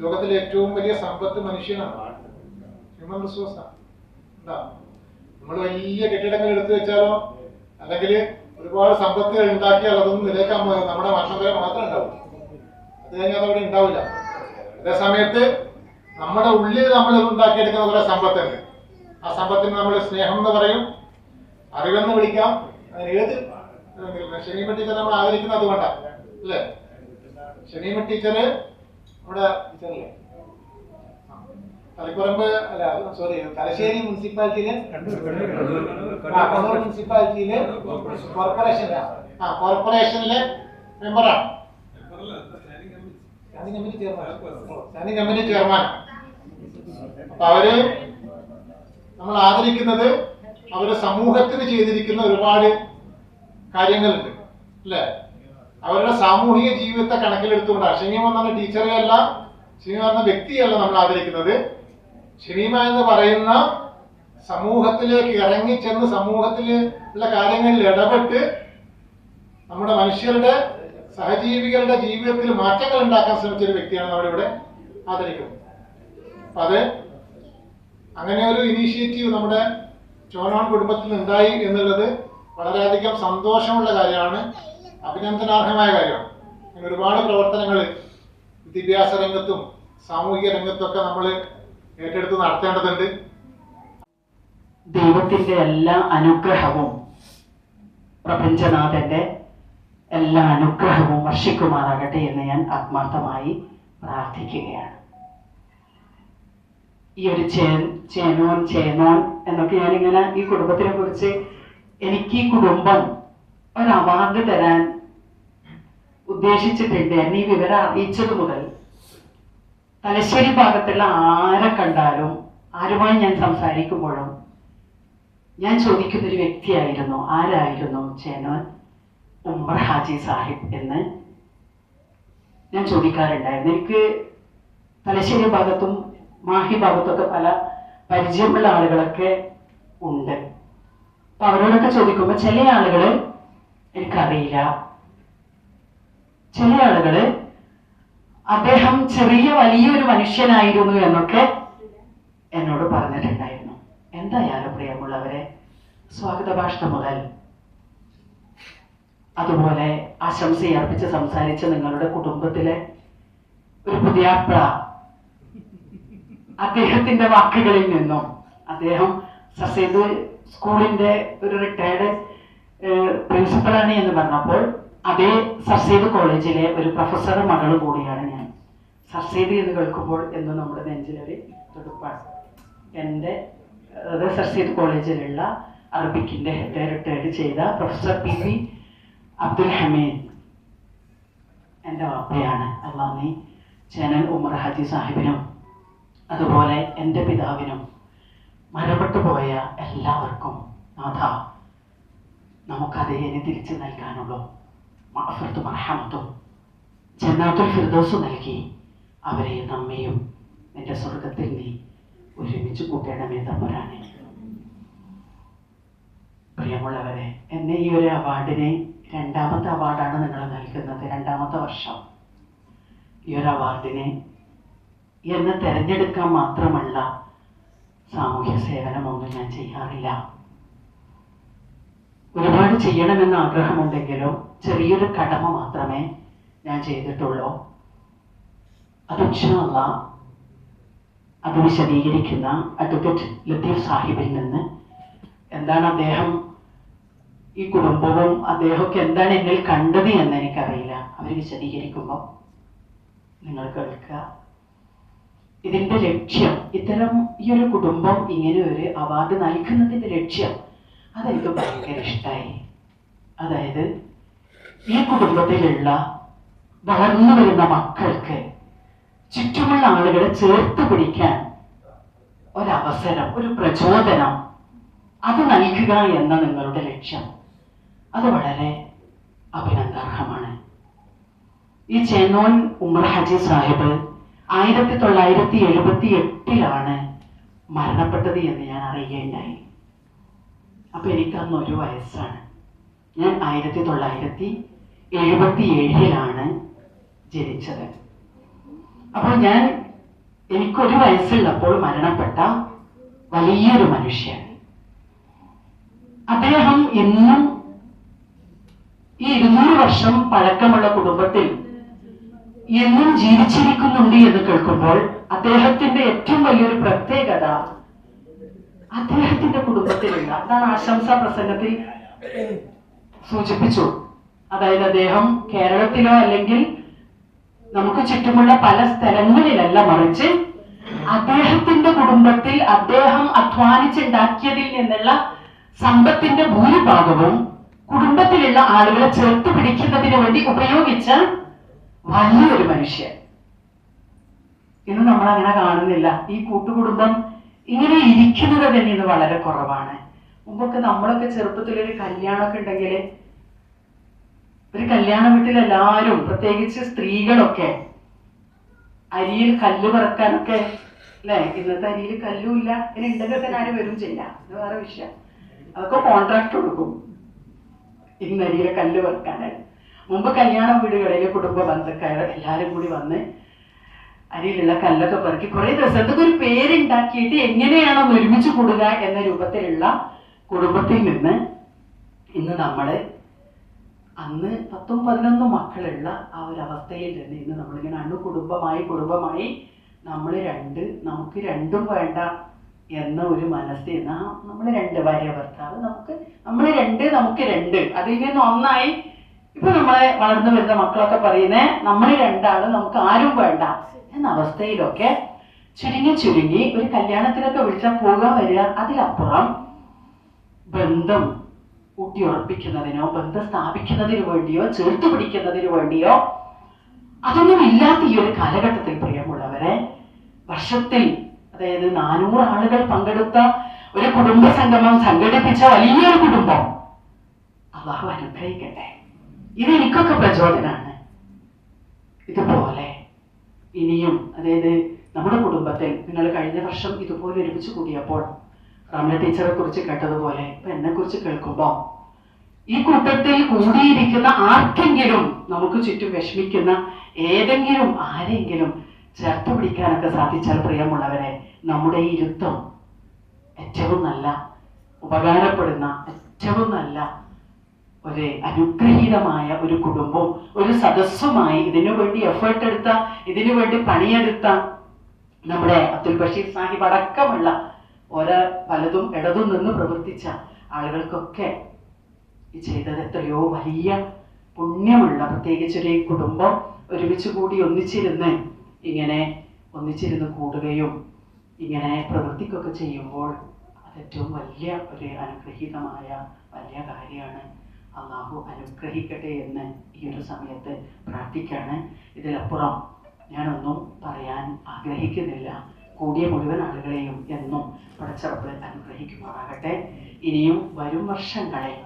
ലോകത്തിലെ ഏറ്റവും വലിയ സമ്പത്ത് മനുഷ്യനാണ്, ഹ്യൂമൻ റിസോഴ്സാണ്. എന്താ, നമ്മൾ വലിയ കെട്ടിടങ്ങൾ എടുത്തു വെച്ചാലോ അല്ലെങ്കിൽ ഒരുപാട് സമ്പത്തുകൾ ഉണ്ടാക്കിയാൽ അതൊന്നും നിലനിൽക്കാൻ പോകുന്നത് നമ്മുടെ മരണം വരെ മാത്രമേ ഉണ്ടാവൂ. അത് കഴിഞ്ഞാൽ അതവിടെ ഉണ്ടാവില്ല. അതേ സമയത്ത് നമ്മുടെ ഉള്ളിൽ നമ്മൾ ഉണ്ടാക്കിയെടുക്കുന്ന കുറെ സമ്പത്തുണ്ട്. ആ സമ്പത്തിന് നമ്മൾ സ്നേഹം എന്ന് പറയും, അറിവെന്ന് വിളിക്കാം. ഏത് ഷെനീമ ടീച്ചർ നമ്മൾ ആദരിക്കുന്നത് അതുകൊണ്ടാണ് അല്ലേ. ഷെനീമ ടീച്ചറ് നമ്മുടെ ടീച്ചറല്ലേ, തളിപ്പറമ്പ് അല്ല സോറി തലശ്ശേരി മുനിസിപ്പാലിറ്റിയിലെ കണ്ണൂർ മുനിസിപ്പാലിറ്റിയിലെ കോർപ്പറേഷനിലെ മെമ്പറാണ്, സ്റ്റാൻഡിംഗ് കമ്മിറ്റി ചെയർമാൻ. അപ്പൊ അവര് നമ്മൾ ആദരിക്കുന്നത് അവരുടെ സമൂഹത്തിന് ചെയ്തിരിക്കുന്ന ഒരുപാട് കാര്യങ്ങളുണ്ട് അല്ലെ? അവരുടെ സാമൂഹിക ജീവിതത്തെ കണക്കിലെടുത്തുകൊണ്ടാണ് ഷമീമ എന്ന് പറഞ്ഞ ടീച്ചറെയല്ല, ഷമീമ എന്ന വ്യക്തിയല്ല നമ്മൾ ആദരിക്കുന്നത്. ഷമീമ എന്ന് പറയുന്ന സമൂഹത്തിലേക്ക് ഇറങ്ങിച്ചെന്ന് സമൂഹത്തിൽ ഉള്ള കാര്യങ്ങളിൽ ഇടപെട്ട് നമ്മുടെ മനുഷ്യരുടെ സഹജീവികളുടെ ജീവിതത്തിൽ മാറ്റങ്ങൾ ഉണ്ടാക്കാൻ ശ്രമിച്ച ഒരു വ്യക്തിയാണ് നമ്മളിവിടെ ആദരിക്കുന്നത്. അപ്പൊ അത് അങ്ങനെ ഒരു ഇനീഷ്യേറ്റീവ് നമ്മുടെ ചോനോൺ കുടുംബത്തിൽ ഉണ്ടായി എന്നുള്ളത് വളരെയധികം സന്തോഷമുള്ള കാര്യമാണ്, അഭിനന്ദനാർഹമായ കാര്യമാണ്. അങ്ങനെ ഒരുപാട് പ്രവർത്തനങ്ങൾ വിദ്യാഭ്യാസ രംഗത്തും സാമൂഹിക രംഗത്തൊക്കെ നമ്മൾ ഏറ്റെടുത്ത് നടത്തേണ്ടതുണ്ട്. ദൈവത്തിന്റെ എല്ലാ അനുഗ്രഹവും, പ്രപഞ്ചനാഥന്റെ എല്ലാ അനുഗ്രഹവും വർഷിക്കുമാറാകട്ടെ എന്ന് ഞാൻ ആത്മാർത്ഥമായി പ്രാർത്ഥിക്കുകയാണ്. ഈ ഒരു ചേനോൻ എന്നൊക്കെ ഞാനിങ്ങനെ ഈ കുടുംബത്തിനെ കുറിച്ച്, എനിക്ക് ഈ കുടുംബം ഒരു അവാർഡ് തരാൻ ഉദ്ദേശിച്ചിട്ടുണ്ട്. എന്നെ ഈ വിവരം അറിയിച്ചത് മുതൽ തലശ്ശേരി ഭാഗത്തുള്ള ആരെ കണ്ടാലും ആരുമായി ഞാൻ സംസാരിക്കുമ്പോഴും ഞാൻ ചോദിക്കുന്നൊരു വ്യക്തിയായിരുന്നു, ആരായിരുന്നു ചേനോൻ ഉമർ ഹാജി സാഹിബ് എന്ന് ഞാൻ ചോദിക്കാറുണ്ടായിരുന്നു. എനിക്ക് തലശ്ശേരി ഭാഗത്തും മാഹി ഭാഗത്തൊക്കെ പല പരിചയമുള്ള ആളുകളൊക്കെ ഉണ്ട്. അപ്പൊ അവരോടൊക്കെ ചോദിക്കുമ്പോൾ ചില ആളുകള് എനിക്കറിയില്ല, ചില ആളുകള് അദ്ദേഹം വലിയൊരു മനുഷ്യനായിരുന്നു എന്നൊക്കെ എന്നോട് പറഞ്ഞിട്ടുണ്ടായിരുന്നു. എന്തായാലും പ്രിയമുള്ളവരെ, സ്വാഗത ഭാഷണം മുതൽ അതുപോലെ ആശംസയർപ്പിച്ച് സംസാരിച്ച നിങ്ങളുടെ കുടുംബത്തിലെ ഒരു പുതിയാപ്ല, അദ്ദേഹത്തിന്റെ വാക്കുകളിൽ നിന്നും, അദ്ദേഹം സസേദ് സ്കൂളിന്റെ ഒരു റിട്ടയർഡ് പ്രിൻസിപ്പളാണ് എന്ന് പറഞ്ഞപ്പോൾ അതേ സർസേദ് കോളേജിലെ ഒരു പ്രൊഫസറുടെ മകൾ കൂടിയാണ് ഞാൻ. സർസേദ് എന്ന് കേൾക്കുമ്പോൾ എന്ന് നമ്മുടെ നെഞ്ചിലൊരു തുടുപ്പാണ്. എൻ്റെ സർസേദ് കോളേജിലുള്ള അറബിക്കിന്റെ റിട്ടയർഡ് ചെയ്ത പ്രൊഫസർ പി അബ്ദുൽ ഹമീദ് എൻ്റെ വാപ്പയാണ്. അള്ളാഹു ചേനൻ ഉമർ ഹാജി സാഹിബിനും അതുപോലെ എൻ്റെ പിതാവിനും മരണപ്പെട്ടു പോയ എല്ലാവർക്കും നാഥ നമുക്കതേ ഇനി തിരിച്ചു നൽകാനുള്ളൂ. മഅഫറത്തും മർഹമത്തും ജന്നാത്തുൽ ഫിർദൗസ് നൽകി അവരെ നമ്മയും എൻ്റെ സ്വർഗത്തിൽ നീ ഒരുമിച്ച് കൂട്ടണമേ തമ്പുരാനെ. പ്രിയമുള്ളവരെ, എന്നെ ഈ ഒരു അവാർഡിനെ, രണ്ടാമത്തെ അവാർഡാണ് നിങ്ങൾ നൽകുന്നത്, രണ്ടാമത്തെ വർഷം. ഈ ഒരു അവാർഡിനെ എന്നെ തെരഞ്ഞെടുക്കാൻ മാത്രമല്ല, സാമൂഹ്യ സേവനമൊന്നും ഞാൻ ചെയ്യാറില്ല. ഒരുപാട് ചെയ്യണമെന്ന് ആഗ്രഹമുണ്ടെങ്കിലും ചെറിയൊരു കടമ മാത്രമേ ഞാൻ ചെയ്തിട്ടുള്ളൂ. അത് ഇൻഷാ അല്ലാഹ് അത് വിശദീകരിക്കുന്ന അഡ്വക്കേറ്റ് ലത്തീഫ് സാഹിബിൽ നിന്ന് എന്താണ് അദ്ദേഹം, ഈ കുടുംബവും അദ്ദേഹമൊക്കെ എന്താണ് എന്നിൽ കണ്ടത് എന്ന് എനിക്കറിയില്ല. അവർ വിശദീകരിക്കുമ്പോൾ നിങ്ങൾ കേൾക്കുക. ഇതിന്റെ ലക്ഷ്യം, ഇത്തരം ഈ ഒരു കുടുംബം ഇങ്ങനെ ഒരു അവാർഡ് നൽകുന്നതിന്റെ ലക്ഷ്യം അതെനിക്ക് ഭയങ്കര ഇഷ്ടമായി. അതായത് ഈ കുടുംബത്തിലുള്ള വളർന്നു വരുന്ന മക്കൾക്ക് ചുറ്റുമുള്ള ആളുകളെ ചേർത്ത് പിടിക്കാൻ ഒരവസരം, ഒരു പ്രചോദനം അത് നൽകുക എന്ന നിങ്ങളുടെ ലക്ഷ്യം അത് വളരെ അഭിനന്ദനാർഹമാണ്. ഈ ചേനോൻ ഉമർ ഹാജി സാഹിബ് 1978 മരണപ്പെട്ടത് എന്ന് ഞാൻ അറിയുകയുണ്ടായി. അപ്പൊ എനിക്ക് അന്ന് 1 വയസ്സാണ്. ഞാൻ 1977 ജനിച്ചത്. അപ്പോൾ എനിക്കൊരു വയസ്സുള്ളപ്പോൾ മരണപ്പെട്ട വലിയൊരു മനുഷ്യൻ. അദ്ദേഹം ഇന്നും ഈ 200 വർഷം പഴക്കമുള്ള കുടുംബത്തിൽ എന്നും ജീവിച്ചിരിക്കുന്നുണ്ട് എന്ന് കേൾക്കുമ്പോൾ അദ്ദേഹത്തിന്റെ ഏറ്റവും വലിയൊരു പ്രത്യേകത അദ്ദേഹത്തിന്റെ കുടുംബത്തിലുള്ള, അതാണ് ആശംസാ പ്രസംഗത്തിൽ സൂചിപ്പിച്ചു. അതായത് അദ്ദേഹം കേരളത്തിലോ അല്ലെങ്കിൽ നമുക്ക് ചുറ്റുമുള്ള പല സ്ഥലങ്ങളിലല്ല, മറിച്ച് അദ്ദേഹത്തിന്റെ കുടുംബത്തിൽ അദ്ദേഹം അധ്വാനിച്ചുണ്ടാക്കിയതിൽ നിന്നുള്ള സമ്പത്തിന്റെ ഭൂരിഭാഗവും കുടുംബത്തിലുള്ള ആളുകളെ ചേർത്ത് പിടിക്കുന്നതിന് വേണ്ടി ഉപയോഗിച്ച വലിയൊരു മനുഷ്യൻ. ഇന്ന് നമ്മൾ അങ്ങനെ കാണുന്നില്ല. ഈ കൂട്ടുകുടുംബം ഇങ്ങനെ ഇരിക്കുന്നത് തന്നെ ഇന്ന് വളരെ കുറവാണ്. മുമ്പൊക്കെ നമ്മളൊക്കെ ചെറുപ്പത്തിലൊരു കല്യാണമൊക്കെ ഉണ്ടെങ്കിൽ ഒരു കല്യാണ വീട്ടിൽ എല്ലാവരും പ്രത്യേകിച്ച് സ്ത്രീകളൊക്കെ അരിയിൽ കല്ല് പറക്കാനൊക്കെ അല്ലേ, ഇന്നത്തെ അരിയിൽ കല്ലുമില്ല, ഇനി ഉണ്ടെങ്കിൽ തന്നെ ആരും വരും ചെയ്യാം, അത് വേറെ വിഷയം. അതൊക്കെ കോൺട്രാക്ട് കൊടുക്കും ഇന്ന് അരിയിലെ കല്ല് പറക്കാനായിട്ട്. മുമ്പ് കല്യാണ വീടുകളിൽ കുടുംബ ബന്ധക്കാർ എല്ലാവരും കൂടി വന്ന് അരിയിലുള്ള കല്ലൊക്കെ പെറുക്കി കുറെ ദിവസം അതൊക്കെ ഒരു പേരുണ്ടാക്കിയിട്ട് എങ്ങനെയാണോ ഒരുമിച്ച് കൂടുക എന്ന രൂപത്തിലുള്ള കുടുംബത്തിൽ നിന്ന് ഇന്ന് നമ്മള് അന്ന് 10-11 മക്കളുള്ള ആ ഒരു അവസ്ഥയിൽ നിന്ന് ഇന്ന് നമ്മളിങ്ങനെ കുടുംബമായി നമുക്ക് രണ്ടും വേണ്ട എന്ന ഒരു മനസ്സിൽ നമ്മൾ 2 ഭാര്യ ഭർത്താവ്, നമുക്ക് രണ്ട് അതിൽ നിന്ന് ഒന്നായി ഇപ്പൊ നമ്മളെ വളർന്നു വരുന്ന മക്കളൊക്കെ പറയുന്നേ നമ്മൾ 2 ആള് നമുക്ക് ആരും വേണ്ട എന്ന അവസ്ഥയിലൊക്കെ ചുരുങ്ങി ഒരു കല്യാണത്തിനൊക്കെ വിളിച്ചാൽ പോകാൻ വരിക. അതിലപ്പുറം ബന്ധം ഊട്ടിയുറപ്പിക്കുന്നതിനോ ബന്ധം സ്ഥാപിക്കുന്നതിന് വേണ്ടിയോ ചേർത്ത് പിടിക്കുന്നതിന് വേണ്ടിയോ അതൊന്നും ഇല്ലാത്ത ഈ ഒരു കാലഘട്ടത്തിൽ പ്രിയമുള്ളവരെ, വർഷത്തിൽ അതായത് 400 ആളുകൾ പങ്കെടുത്ത ഒരു കുടുംബ സംഗമം സംഘടിപ്പിച്ച വലിയൊരു കുടുംബം അല്ലാഹു അനുഗ്രഹിക്കട്ടെ. ഇത് എനിക്കൊക്കെ പ്രചോദനാണ്. ഇതുപോലെ ഇനിയും അതായത് നമ്മുടെ കുടുംബത്തിൽ നിങ്ങൾ കഴിഞ്ഞ വർഷം ഇതുപോലെ ഒരുമിച്ച് കൂടിയപ്പോൾ റംല ടീച്ചറെ കുറിച്ച് കേട്ടതുപോലെ ഇപ്പൊ എന്നെ കുറിച്ച് കേൾക്കുമ്പോൾ ഈ കൂട്ടത്തിൽ കൂടിയിരിക്കുന്ന ആർക്കെങ്കിലും നമുക്ക് ചുറ്റും വിഷമിക്കുന്ന ഏതെങ്കിലും ആരെങ്കിലും ചേർത്ത് പിടിക്കാനൊക്കെ സാധിച്ചാൽ പ്രിയമുള്ളവരെ, നമ്മുടെ ഈ ഇരുത്തം ഏറ്റവും നല്ല ഉപകാരപ്പെടുന്ന ഏറ്റവും നല്ല ഒരു അനുഗ്രഹീതമായ ഒരു കുടുംബവും ഒരു സദസ്സുമായി ഇതിനു വേണ്ടി എഫേർട്ട് എടുത്ത ഇതിനു വേണ്ടി പണിയെടുത്ത നമ്മുടെ അബ്ദുൽ ബഷീർ സാഹിബ് അടക്കമുള്ള ഓരോ വലതും ഇടതും നിന്ന് പ്രവർത്തിച്ച ആളുകൾക്കൊക്കെ ഈ ചെയ്തത് എത്രയോ വലിയ പുണ്യമുള്ള, പ്രത്യേകിച്ചൊരു കുടുംബം ഒരുമിച്ച് കൂടി ഒന്നിച്ചിരുന്ന് കൂടുകയും ഇങ്ങനെ പ്രവൃത്തിക്കൊക്കെ ചെയ്യുമ്പോൾ അതേറ്റവും വലിയ ഒരു അനുഗ്രഹീതമായ വലിയ കാര്യമാണ്. അള്ളാഹു അനുഗ്രഹിക്കട്ടെ എന്ന് ഈ ഒരു സമയത്ത് പ്രാർത്ഥിക്കാണ്. ഇതിലപ്പുറം ഞാനൊന്നും പറയാൻ ആഗ്രഹിക്കുന്നില്ല. കൂടിയ മുഴുവൻ ആളുകളെയും എന്നും പടച്ചറപ്പ് അനുഗ്രഹിക്കുമാറാകട്ടെ. ഇനിയും വരും വർഷങ്ങളിൽ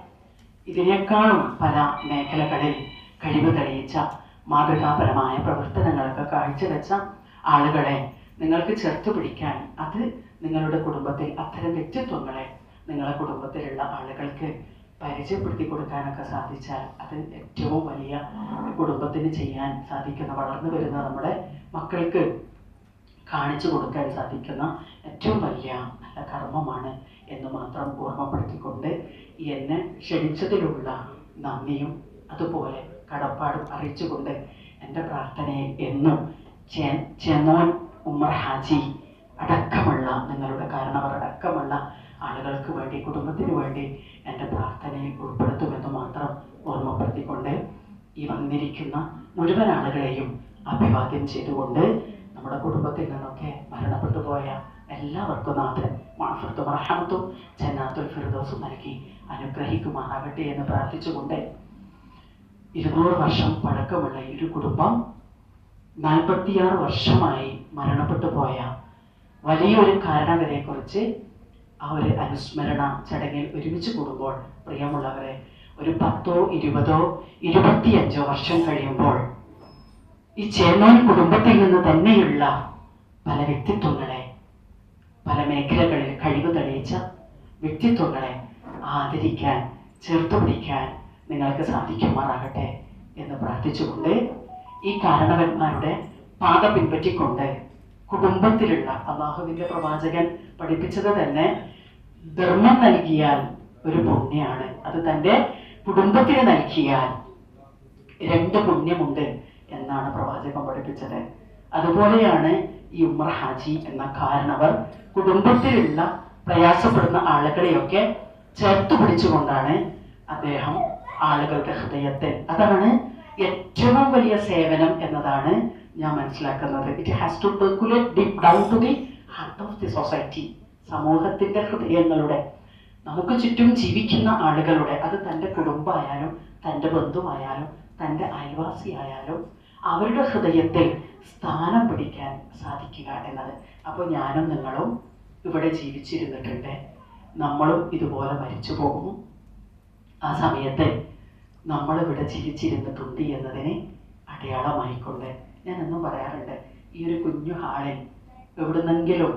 ഇതിനേക്കാളും പല മേഖലകളിൽ കഴിവ് തെളിയിച്ച മാതൃകാപരമായ പ്രവർത്തനങ്ങളൊക്കെ കാഴ്ചവെച്ച ആളുകളെ നിങ്ങൾക്ക് ചേർത്ത് പിടിക്കാൻ, അത് നിങ്ങളുടെ കുടുംബത്തിൽ അത്തരം വ്യക്തിത്വങ്ങളെ നിങ്ങളുടെ കുടുംബത്തിലുള്ള ആളുകൾക്ക് പരിചയപ്പെടുത്തി കൊടുക്കാനൊക്കെ സാധിച്ചാൽ അത് ഏറ്റവും വലിയ കുടുംബത്തിന് ചെയ്യാൻ സാധിക്കുന്ന, വളർന്നു വരുന്ന നമ്മുടെ മക്കൾക്ക് കാണിച്ചു കൊടുക്കാൻ സാധിക്കുന്ന ഏറ്റവും വലിയ നല്ല കർമ്മമാണ് എന്ന് മാത്രം ഓർമ്മപ്പെടുത്തിക്കൊണ്ട് എന്നെ ക്ഷണിച്ചതിലുള്ള നന്ദിയും അതുപോലെ കടപ്പാടും അറിയിച്ചുകൊണ്ട് എൻ്റെ പ്രാർത്ഥനയിൽ എന്നും ചെന്നോൻ ഉമ്മർ ഹാജി അടക്കമുള്ള നിങ്ങളുടെ കാരണവർ അടക്കമുള്ള ആളുകൾക്ക് വേണ്ടി കുടുംബത്തിന് വേണ്ടി എൻ്റെ പ്രാർത്ഥനയിൽ ഉൾപ്പെടുത്തുമെന്ന് മാത്രം ഓർമ്മപ്പെടുത്തിക്കൊണ്ട് ഈ വന്നിരിക്കുന്ന മുഴുവൻ ആളുകളെയും അഭിവാദ്യം ചെയ്തുകൊണ്ട് നമ്മുടെ കുടുംബത്തിൽ നിന്നൊക്കെ മരണപ്പെട്ടു പോയ എല്ലാവർക്കും നാഥൻ മഅഫറത്തും റഹ്മത്തും ജന്നാത്തുൽ ഫിർദൗസും നൽകി അനുഗ്രഹിക്കുമാറാകട്ടെ എന്ന് പ്രാർത്ഥിച്ചുകൊണ്ട് 200 വർഷം പഴക്കമുള്ള ഈ ഒരു കുടുംബം 46 വർഷമായി മരണപ്പെട്ടു പോയ വലിയൊരു കാരണവരെ കുറിച്ച് ആ ഒരു അനുസ്മരണ ചടങ്ങിൽ ഒരുമിച്ച് കൂടുമ്പോൾ പ്രിയമുള്ളവരെ, ഒരു 10, 20, 25 വർഷം കഴിയുമ്പോൾ ഈ ചേന്നോൻ കുടുംബത്തിൽ നിന്ന് തന്നെയുള്ള പല വ്യക്തിത്വങ്ങളെ, പല മേഖലകളിൽ കഴിവ് തെളിയിച്ച വ്യക്തിത്വങ്ങളെ ആദരിക്കാൻ, ചേർത്ത് പിടിക്കാൻ നിങ്ങൾക്ക് സാധിക്കുമാറാകട്ടെ എന്ന് പ്രാർത്ഥിച്ചുകൊണ്ട് ഈ കാരണവന്മാരുടെ പാത പിൻപറ്റിക്കൊണ്ട് കുടുംബത്തിലുള്ള അല്ലാഹുവിന്റെ പ്രവാചകൻ പഠിപ്പിച്ചത് തന്നെ ധർമ്മം നൽകിയാൽ ഒരു പുണ്യാണ്, അത് തൻ്റെ കുടുംബത്തിന് നൽകിയാൽ 2 പുണ്യമുണ്ട് എന്നാണ് പ്രവാചകൻ പഠിപ്പിച്ചത്. അതുപോലെയാണ് ഈ ഉമ്മർ ഹാജി എന്ന കാരണവർ കുടുംബത്തിലുള്ള പ്രയാസപ്പെടുന്ന ആളുകളെയൊക്കെ ചേർത്ത് പിടിച്ചുകൊണ്ടാണ് അദ്ദേഹം ആളുകളുടെ ഹൃദയത്തിൽ, അതാണ് ഏറ്റവും വലിയ സേവനം എന്നതാണ് ഞാൻ മനസ്സിലാക്കുന്നത്. It has to percolate deep down to the heart of the society. സമൂഹത്തിന്റെ ഹൃദയങ്ങളുടെ, നമുക്ക് ചുറ്റും ജീവിക്കുന്ന ആളുകളുടെ, അത് തൻ്റെ കുടുംബമായാലും തൻ്റെ ബന്ധുവായാലും തൻ്റെ അയൽവാസിയായാലും അവരുടെ ഹൃദയത്തിൽ സ്ഥാനം പിടിക്കാൻ സാധിക്കുക എന്നത്. അപ്പോൾ ഞാനും നിങ്ങളും ഇവിടെ ജീവിച്ചിരുന്നിട്ടുണ്ട്, നമ്മളും ഇതുപോലെ മരിച്ചു പോകും. ആ സമയത്ത് നമ്മളിവിടെ ജീവിച്ചിരുന്നിട്ടുണ്ട് എന്നതിന് അടയാളമായിക്കൊണ്ട് ഞാനെന്നും പറയാറുണ്ട്, ഈ ഒരു കുഞ്ഞു ഹാളിൽ എവിടുന്നെങ്കിലും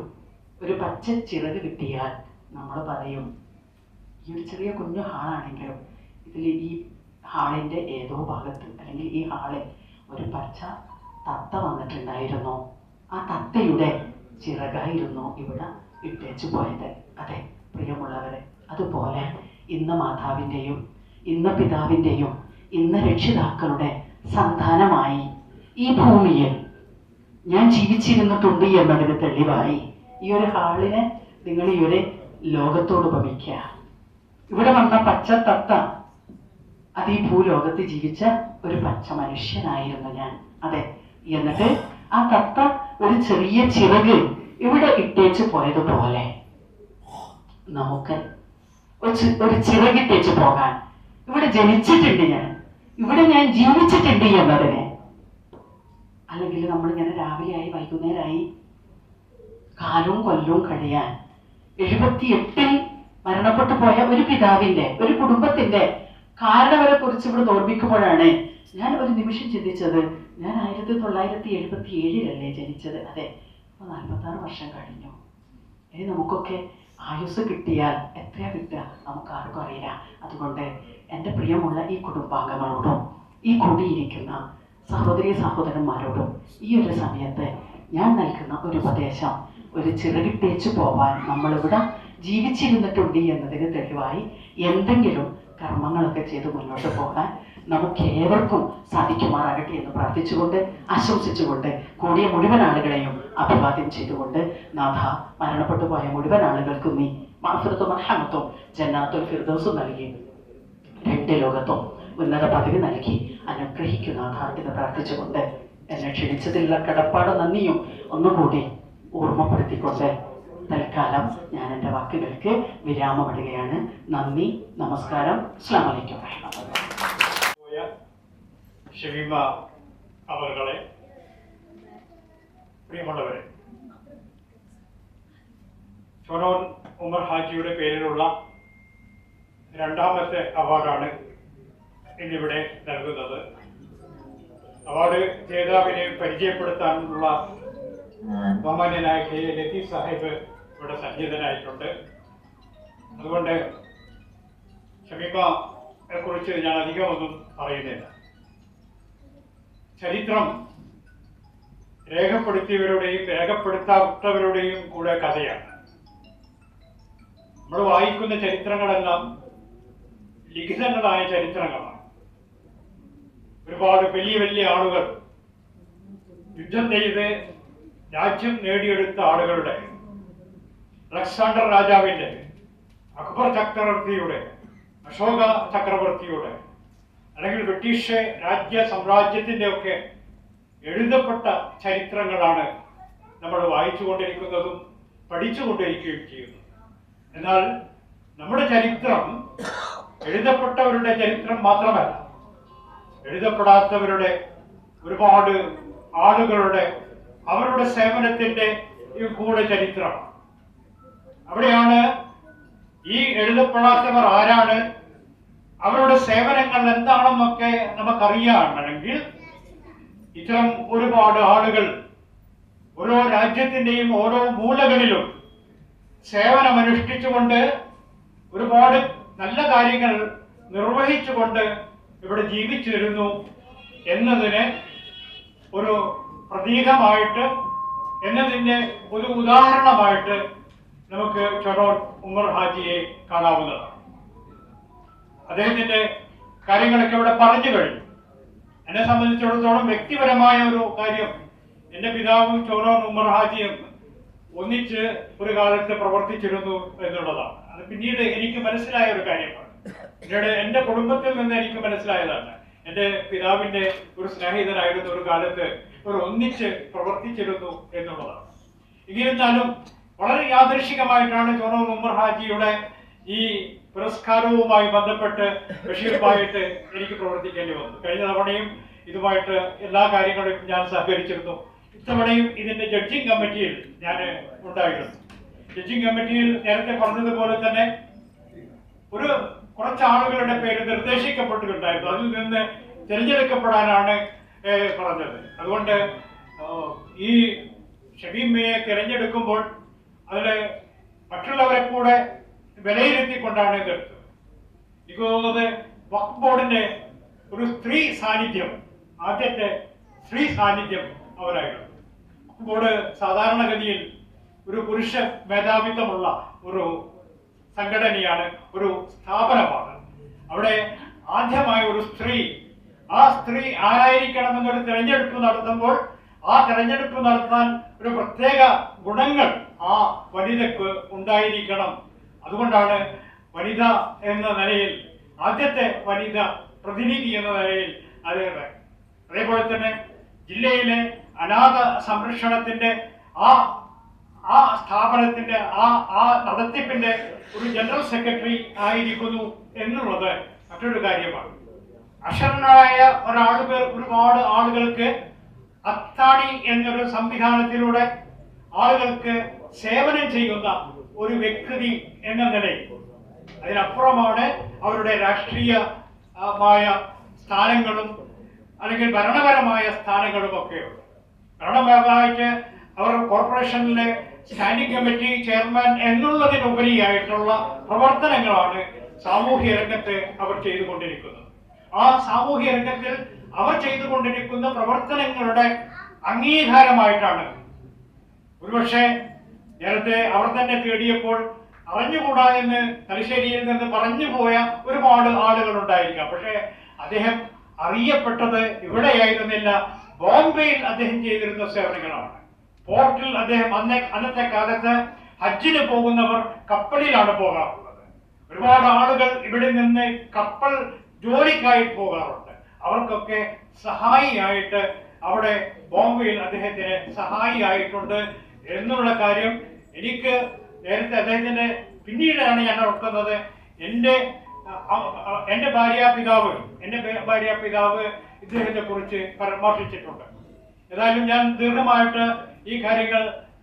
ഒരു പച്ച ചിറക് കിട്ടിയാൽ നമ്മൾ പറയും, ഈ ഒരു ചെറിയ കുഞ്ഞു ഹാളാണെങ്കിലും ഇതിൽ ഈ ഹാളിൻ്റെ ഏതോ ഭാഗത്ത് അല്ലെങ്കിൽ ഈ ഹാളിൽ ഒരു പച്ച തത്ത വന്നിട്ടുണ്ടായിരുന്നു, ആ തത്തയുടെ ചിറകായിരുന്നു ഇവിടെ ഇട്ടേച്ചു പോയത്. അതെ പ്രിയമുള്ളവരെ, അതുപോലെ ഇന്ന് മാതാവിൻ്റെയും ഇന്ന് പിതാവിൻ്റെയും ഇന്ന് രക്ഷിതാക്കളുടെ സന്താനമായി ഈ ഭൂമിയിൽ ഞാൻ ജീവിച്ചിരുന്നിട്ടുണ്ട് എന്നതിന് തെളിവായി ഈ ഒരു ഹാളിനെ നിങ്ങൾ ഈ ഒരു ലോകത്തോട് ഉപമിക്കുക. ഇവിടെ വന്ന പച്ച തത്ത അത് ഈ ഭൂലോകത്ത് ജീവിച്ച ഒരു പച്ച മനുഷ്യനായിരുന്നു ഞാൻ. അതെ, എന്നിട്ട് ആ തത്ത ഒരു ചെറിയ ചിറക് ഇവിടെ ഇട്ടേച്ച് പോയതുപോലെ നമുക്ക് ഒരു ചിറകിട്ടേച്ച് പോകാൻ ഇവിടെ ജനിച്ചിട്ടുണ്ട് ഞാൻ, ഇവിടെ ഞാൻ ജീവിച്ചിട്ടുണ്ട് എന്നതിനെ. അല്ലെങ്കിൽ നമ്മളിങ്ങനെ രാവിലെയായി വൈകുന്നേരമായി കാലവും കൊല്ലവും കഴിയാൻ 78 മരണപ്പെട്ടു പോയ ഒരു പിതാവിന്റെ ഒരു കുടുംബത്തിന്റെ കാരണവരെ കുറിച്ച് ഇവിടെ ഓർമ്മിക്കുമ്പോഴാണ് ഞാൻ ഒരു നിമിഷം ചിന്തിച്ചത്, ഞാൻ 1977 ജനിച്ചത്. അതെ, അപ്പോൾ 46 വർഷം കഴിഞ്ഞു. ഇനി നമുക്കൊക്കെ ആയുസ് കിട്ടിയാൽ എത്രയാ കിട്ടുക നമുക്ക് ആർക്കും അറിയില്ല. അതുകൊണ്ട് എൻ്റെ പ്രിയമുള്ള ഈ കുടുംബാംഗങ്ങളോടും ഈ കൂടിയിരിക്കുന്ന സഹോദരി സഹോദരന്മാരോടും ഈ ഒരു സമയത്ത് ഞാൻ നൽകുന്ന ഒരു ഉപദേശം, ഒരു ചിറകിട്ടേച്ചു പോവാൻ നമ്മളിവിടെ ജീവിച്ചിരുന്നിട്ടുണ്ട് എന്നതിന് തെളിവായി എന്തെങ്കിലും കർമ്മങ്ങളൊക്കെ ചെയ്ത് മുന്നോട്ട് പോകാൻ നമുക്ക് ഏവർക്കും സാധിക്കുമാറാകട്ടെ എന്ന് പ്രാർത്ഥിച്ചുകൊണ്ട് ആശംസിച്ചുകൊണ്ട് കൂടിയ മുഴുവൻ ആളുകളെയും അഭിവാദ്യം ചെയ്തുകൊണ്ട് നാഥ, മരണപ്പെട്ടു പോയ മുഴുവൻ ആളുകൾക്കും നീ മഗ്ഫിറത്തും റഹ്മത്തും ജന്നാത്തുൽ ഫിർദൗസും നൽകി 2 ലോകത്തും ഉന്നത പദവി നൽകി അനുഗ്രഹിക്കുനാഥ എന്ന് പ്രാർത്ഥിച്ചുകൊണ്ട് എന്നെ ക്ഷണിച്ചതിലുള്ള കടപ്പാട് നന്ദിയും ഒന്നുകൂടി ഓർമ്മപ്പെടുത്തിക്കൊണ്ട് തൽക്കാലം ഞാൻ എൻ്റെ വാക്കുകൾക്ക് വിരാമമിടുകയാണ്. നന്ദി, നമസ്കാരം, അസ്സലാമു അലൈക്കും വറഹ്മത്തുള്ളാഹി. ഷമീമ അവകളെ, പ്രിയമുള്ളവരെ, ഷൊനോൻ ഉമർ ഹാജിയുടെ പേരിലുള്ള 2ാമത്തെ അവാർഡാണ് ഇന്നിവിടെ നൽകുന്നത്. അവാർഡ് ജേതാവിനെ പരിചയപ്പെടുത്താനുള്ള ബഹുമാന്യനായ കെ ലത്തീഫ് സാഹിബ് ഇവിടെ സന്നിഹിതനായിട്ടുണ്ട്. അതുകൊണ്ട് ഷമീമയെ കുറിച്ച് ഞാൻ അധികമൊന്നും പറയുന്നില്ല. ചരിത്രം രേഖപ്പെടുത്തിയവരുടെയും രേഖപ്പെടുത്താത്തവരുടെയും കൂടെ കഥയാണ്. നമ്മൾ വായിക്കുന്ന ചരിത്രങ്ങളെല്ലാം ലിഖിതങ്ങളായ ചരിത്രങ്ങളാണ്. ഒരുപാട് വലിയ വലിയ ആളുകൾ, യുദ്ധം ചെയ്ത് രാജ്യം നേടിയെടുത്ത ആളുകളുടെ, അലക്സാണ്ടർ രാജാവിന്റെ, അക്ബർ ചക്രവർത്തിയുടെ, അശോക ചക്രവർത്തിയുടെ, അല്ലെങ്കിൽ ബ്രിട്ടീഷ് സാമ്രാജ്യത്തിന്റെ ഒക്കെ എഴുതപ്പെട്ട ചരിത്രങ്ങളാണ് നമ്മൾ വായിച്ചുകൊണ്ടിരിക്കുന്നതും പഠിച്ചുകൊണ്ടിരിക്കുകയും ചെയ്യുന്നത്. എന്നാൽ നമ്മുടെ ചരിത്രം എഴുതപ്പെട്ടവരുടെ ചരിത്രം മാത്രമല്ല, എഴുതപ്പെടാത്തവരുടെ ഒരുപാട് ആളുകളുടെ അവരുടെ സേവനത്തിന്റെ കൂടെ ചരിത്രമാണ്. അവിടെയാണ് ഈ എഴുതപ്പെടാത്തവർ ആരാണ്, അവരുടെ സേവനങ്ങൾ എന്താണെന്നൊക്കെ നമുക്കറിയാണെങ്കിൽ ഇത്തരം ഒരുപാട് ആളുകൾ ഓരോ രാജ്യത്തിന്റെയും ഓരോ മൂലകളിലും സേവനമനുഷ്ഠിച്ചുകൊണ്ട് ഒരുപാട് നല്ല കാര്യങ്ങൾ നിർവഹിച്ചുകൊണ്ട് ഇവിടെ ജീവിച്ചിരുന്നു എന്നതിന് ഒരു പ്രതീകമായിട്ട്, എന്നതിൻ്റെ ഒരു ഉദാഹരണമായിട്ട് നമുക്ക് ഷൊനോൻ ഉമർ ഹാജിയെ കാണാവുന്നതാണ്. അദ്ദേഹത്തിന്റെ കാര്യങ്ങളൊക്കെ ഇവിടെ പറഞ്ഞു കഴിഞ്ഞു. എന്നെ സംബന്ധിച്ചിടത്തോളം വ്യക്തിപരമായ ഒരു കാര്യം, എൻ്റെ പിതാവും ഷൊനോൻ ഉമർ ഹാജിയും ഒന്നിച്ച് ഒരു കാലത്ത് പ്രവർത്തിച്ചിരുന്നു എന്നുള്ളതാണ്. അത് പിന്നീട് എനിക്ക് മനസ്സിലായ ഒരു കാര്യമാണ്. പിന്നീട് എൻ്റെ കുടുംബത്തിൽ നിന്ന് എനിക്ക് മനസ്സിലായതാണ്. എൻ്റെ പിതാവിൻ്റെ ഒരു സ്നേഹിതനായിരുന്നു ഒരു കാലത്ത് ഒന്നിച്ച് പ്രവർത്തിച്ചിരുന്നു എന്നുള്ളതാണ്. എന്നിരുന്നാലും വളരെ യാദൃശികമായിട്ടാണ് ഷൊനോൻ ഉമർ ഹാജിയുടെ ഈ പുരസ്കാരവുമായി ബന്ധപ്പെട്ട് ബഷീറുമായിട്ട് എനിക്ക് പ്രവർത്തിക്കേണ്ടി വന്നു. കഴിഞ്ഞ തവണയും ഇതുമായിട്ട് എല്ലാ കാര്യങ്ങളും ഞാൻ സഹകരിച്ചിരുന്നു. ഇത്തവണയും ഇതിന്റെ ജഡ്ജിങ് കമ്മിറ്റിയിൽ ഞാൻ ഉണ്ടായിരുന്നു. ജഡ്ജിങ് കമ്മിറ്റിയിൽ നേരത്തെ പറഞ്ഞതുപോലെ തന്നെ കുറച്ച് ആളുകളുടെ പേര് നിർദ്ദേശിക്കപ്പെട്ടിട്ടുണ്ടായിരുന്നു. അതിൽ നിന്ന് തിരഞ്ഞെടുക്കപ്പെടാനാണ് പറഞ്ഞത്. അതുകൊണ്ട് ഈ ഷമീമയെ തിരഞ്ഞെടുക്കുമ്പോൾ അതിൽ മറ്റുള്ളവരെ കൂടെ വിലയിരുത്തിക്കൊണ്ടാണ് ഇതെടുത്തത്. എനിക്ക് തോന്നുന്നത് വഖഫ് ബോർഡിന്റെ ഒരു സ്ത്രീ സാന്നിധ്യം, ആദ്യത്തെ സ്ത്രീ സാന്നിധ്യം അവരായിരുന്നു. വഖഫ് ബോർഡ് സാധാരണഗതിയിൽ ഒരു പുരുഷ മേധാവിത്വമുള്ള ഒരു സംഘടനയാണ്, ഒരു സ്ഥാപനമാണ്. അവിടെ ആദ്യമായ ഒരു സ്ത്രീ, ആ സ്ത്രീ ആരായിരിക്കണമെന്നൊരു തിരഞ്ഞെടുപ്പ് നടത്തുമ്പോൾ ആ തിരഞ്ഞെടുപ്പ് നടത്താൻ ഒരു പ്രത്യേക ഗുണങ്ങൾ ആ വനിതയ്ക്ക് ഉണ്ടായിരിക്കണം. അതുകൊണ്ടാണ് വനിത എന്ന നിലയിൽ, ആദ്യത്തെ വനിത പ്രതിനിധി എന്ന നിലയിൽ അതേപോലെ തന്നെ ജില്ലയിലെ അനാഥ സംരക്ഷണത്തിന്റെ ആ സ്ഥാപനത്തിന്റെ ആ നടത്തിപ്പിന്റെ ഒരു ജനറൽ സെക്രട്ടറി ആയിരിക്കുന്നു എന്നുള്ളത് മറ്റൊരു കാര്യമാണ്. അശരണരായ ഒരുപാട് ആളുകൾക്ക് അത്താണി എന്നൊരു സംവിധാനത്തിലൂടെ ആളുകൾക്ക് സേവനം ചെയ്യുന്ന ഒരു വ്യക്തി എന്ന നിലയിൽ, അതിനപ്പുറമാണ് അവരുടെ രാഷ്ട്രീയമായ സ്ഥാനങ്ങളും അല്ലെങ്കിൽ ഭരണപരമായ സ്ഥാനങ്ങളും ഒക്കെയുണ്ട്. ഭരണപരമായിട്ട് അവർ കോർപ്പറേഷനിലെ സ്റ്റാൻഡിംഗ് കമ്മിറ്റി ചെയർമാൻ എന്നുള്ളതിനുപരിയായിട്ടുള്ള പ്രവർത്തനങ്ങളാണ് സാമൂഹ്യ രംഗത്ത് അവർ ചെയ്തുകൊണ്ടിരിക്കുന്നത്. ആ സാമൂഹ്യ രംഗത്തിൽ അവർ ചെയ്തുകൊണ്ടിരിക്കുന്ന പ്രവർത്തനങ്ങളുടെ അംഗീകാരമായിട്ടാണ് ഒരുപക്ഷെ നേരത്തെ അവർ തന്നെ തേടിയപ്പോൾ അറിഞ്ഞുകൂടാ എന്ന് തലശ്ശേരിയിൽ നിന്ന് പറഞ്ഞുപോയ ഒരുപാട് ആളുകൾ ഉണ്ടായിരിക്കാം. പക്ഷെ അദ്ദേഹം അറിയപ്പെട്ടത് ഇവിടെയായിരുന്നില്ല, ബോംബെയിൽ അദ്ദേഹം ചെയ്തിരുന്ന സേവനങ്ങളാണ്. പോർട്ടിൽ അദ്ദേഹം അന്നത്തെ കാലത്ത് ഹജ്ജിന് പോകുന്നവർ കപ്പലിലാണ് പോകാറുള്ളത്. ഒരുപാട് ആളുകൾ ഇവിടെ നിന്ന് കപ്പൽ ജോലിക്കായി പോകാറുണ്ട്. അവർക്കൊക്കെ സഹായിയായിട്ട് അവിടെ ബോംബെയിൽ അദ്ദേഹത്തിന് സഹായിയായിട്ടുണ്ട് എന്നുള്ള കാര്യം എനിക്ക് നേരത്തെ അദ്ദേഹത്തിന്റെ പിന്നീടാണ് ഞാൻ ഓർക്കുന്നത്. എന്റെ ഭാര്യാപിതാവ് ഇദ്ദേഹത്തെ കുറിച്ച് പരാമർശിച്ചിട്ടുണ്ട്. ഏതായാലും ഞാൻ ദീർഘമായിട്ട് ഈ കാര്യങ്ങൾ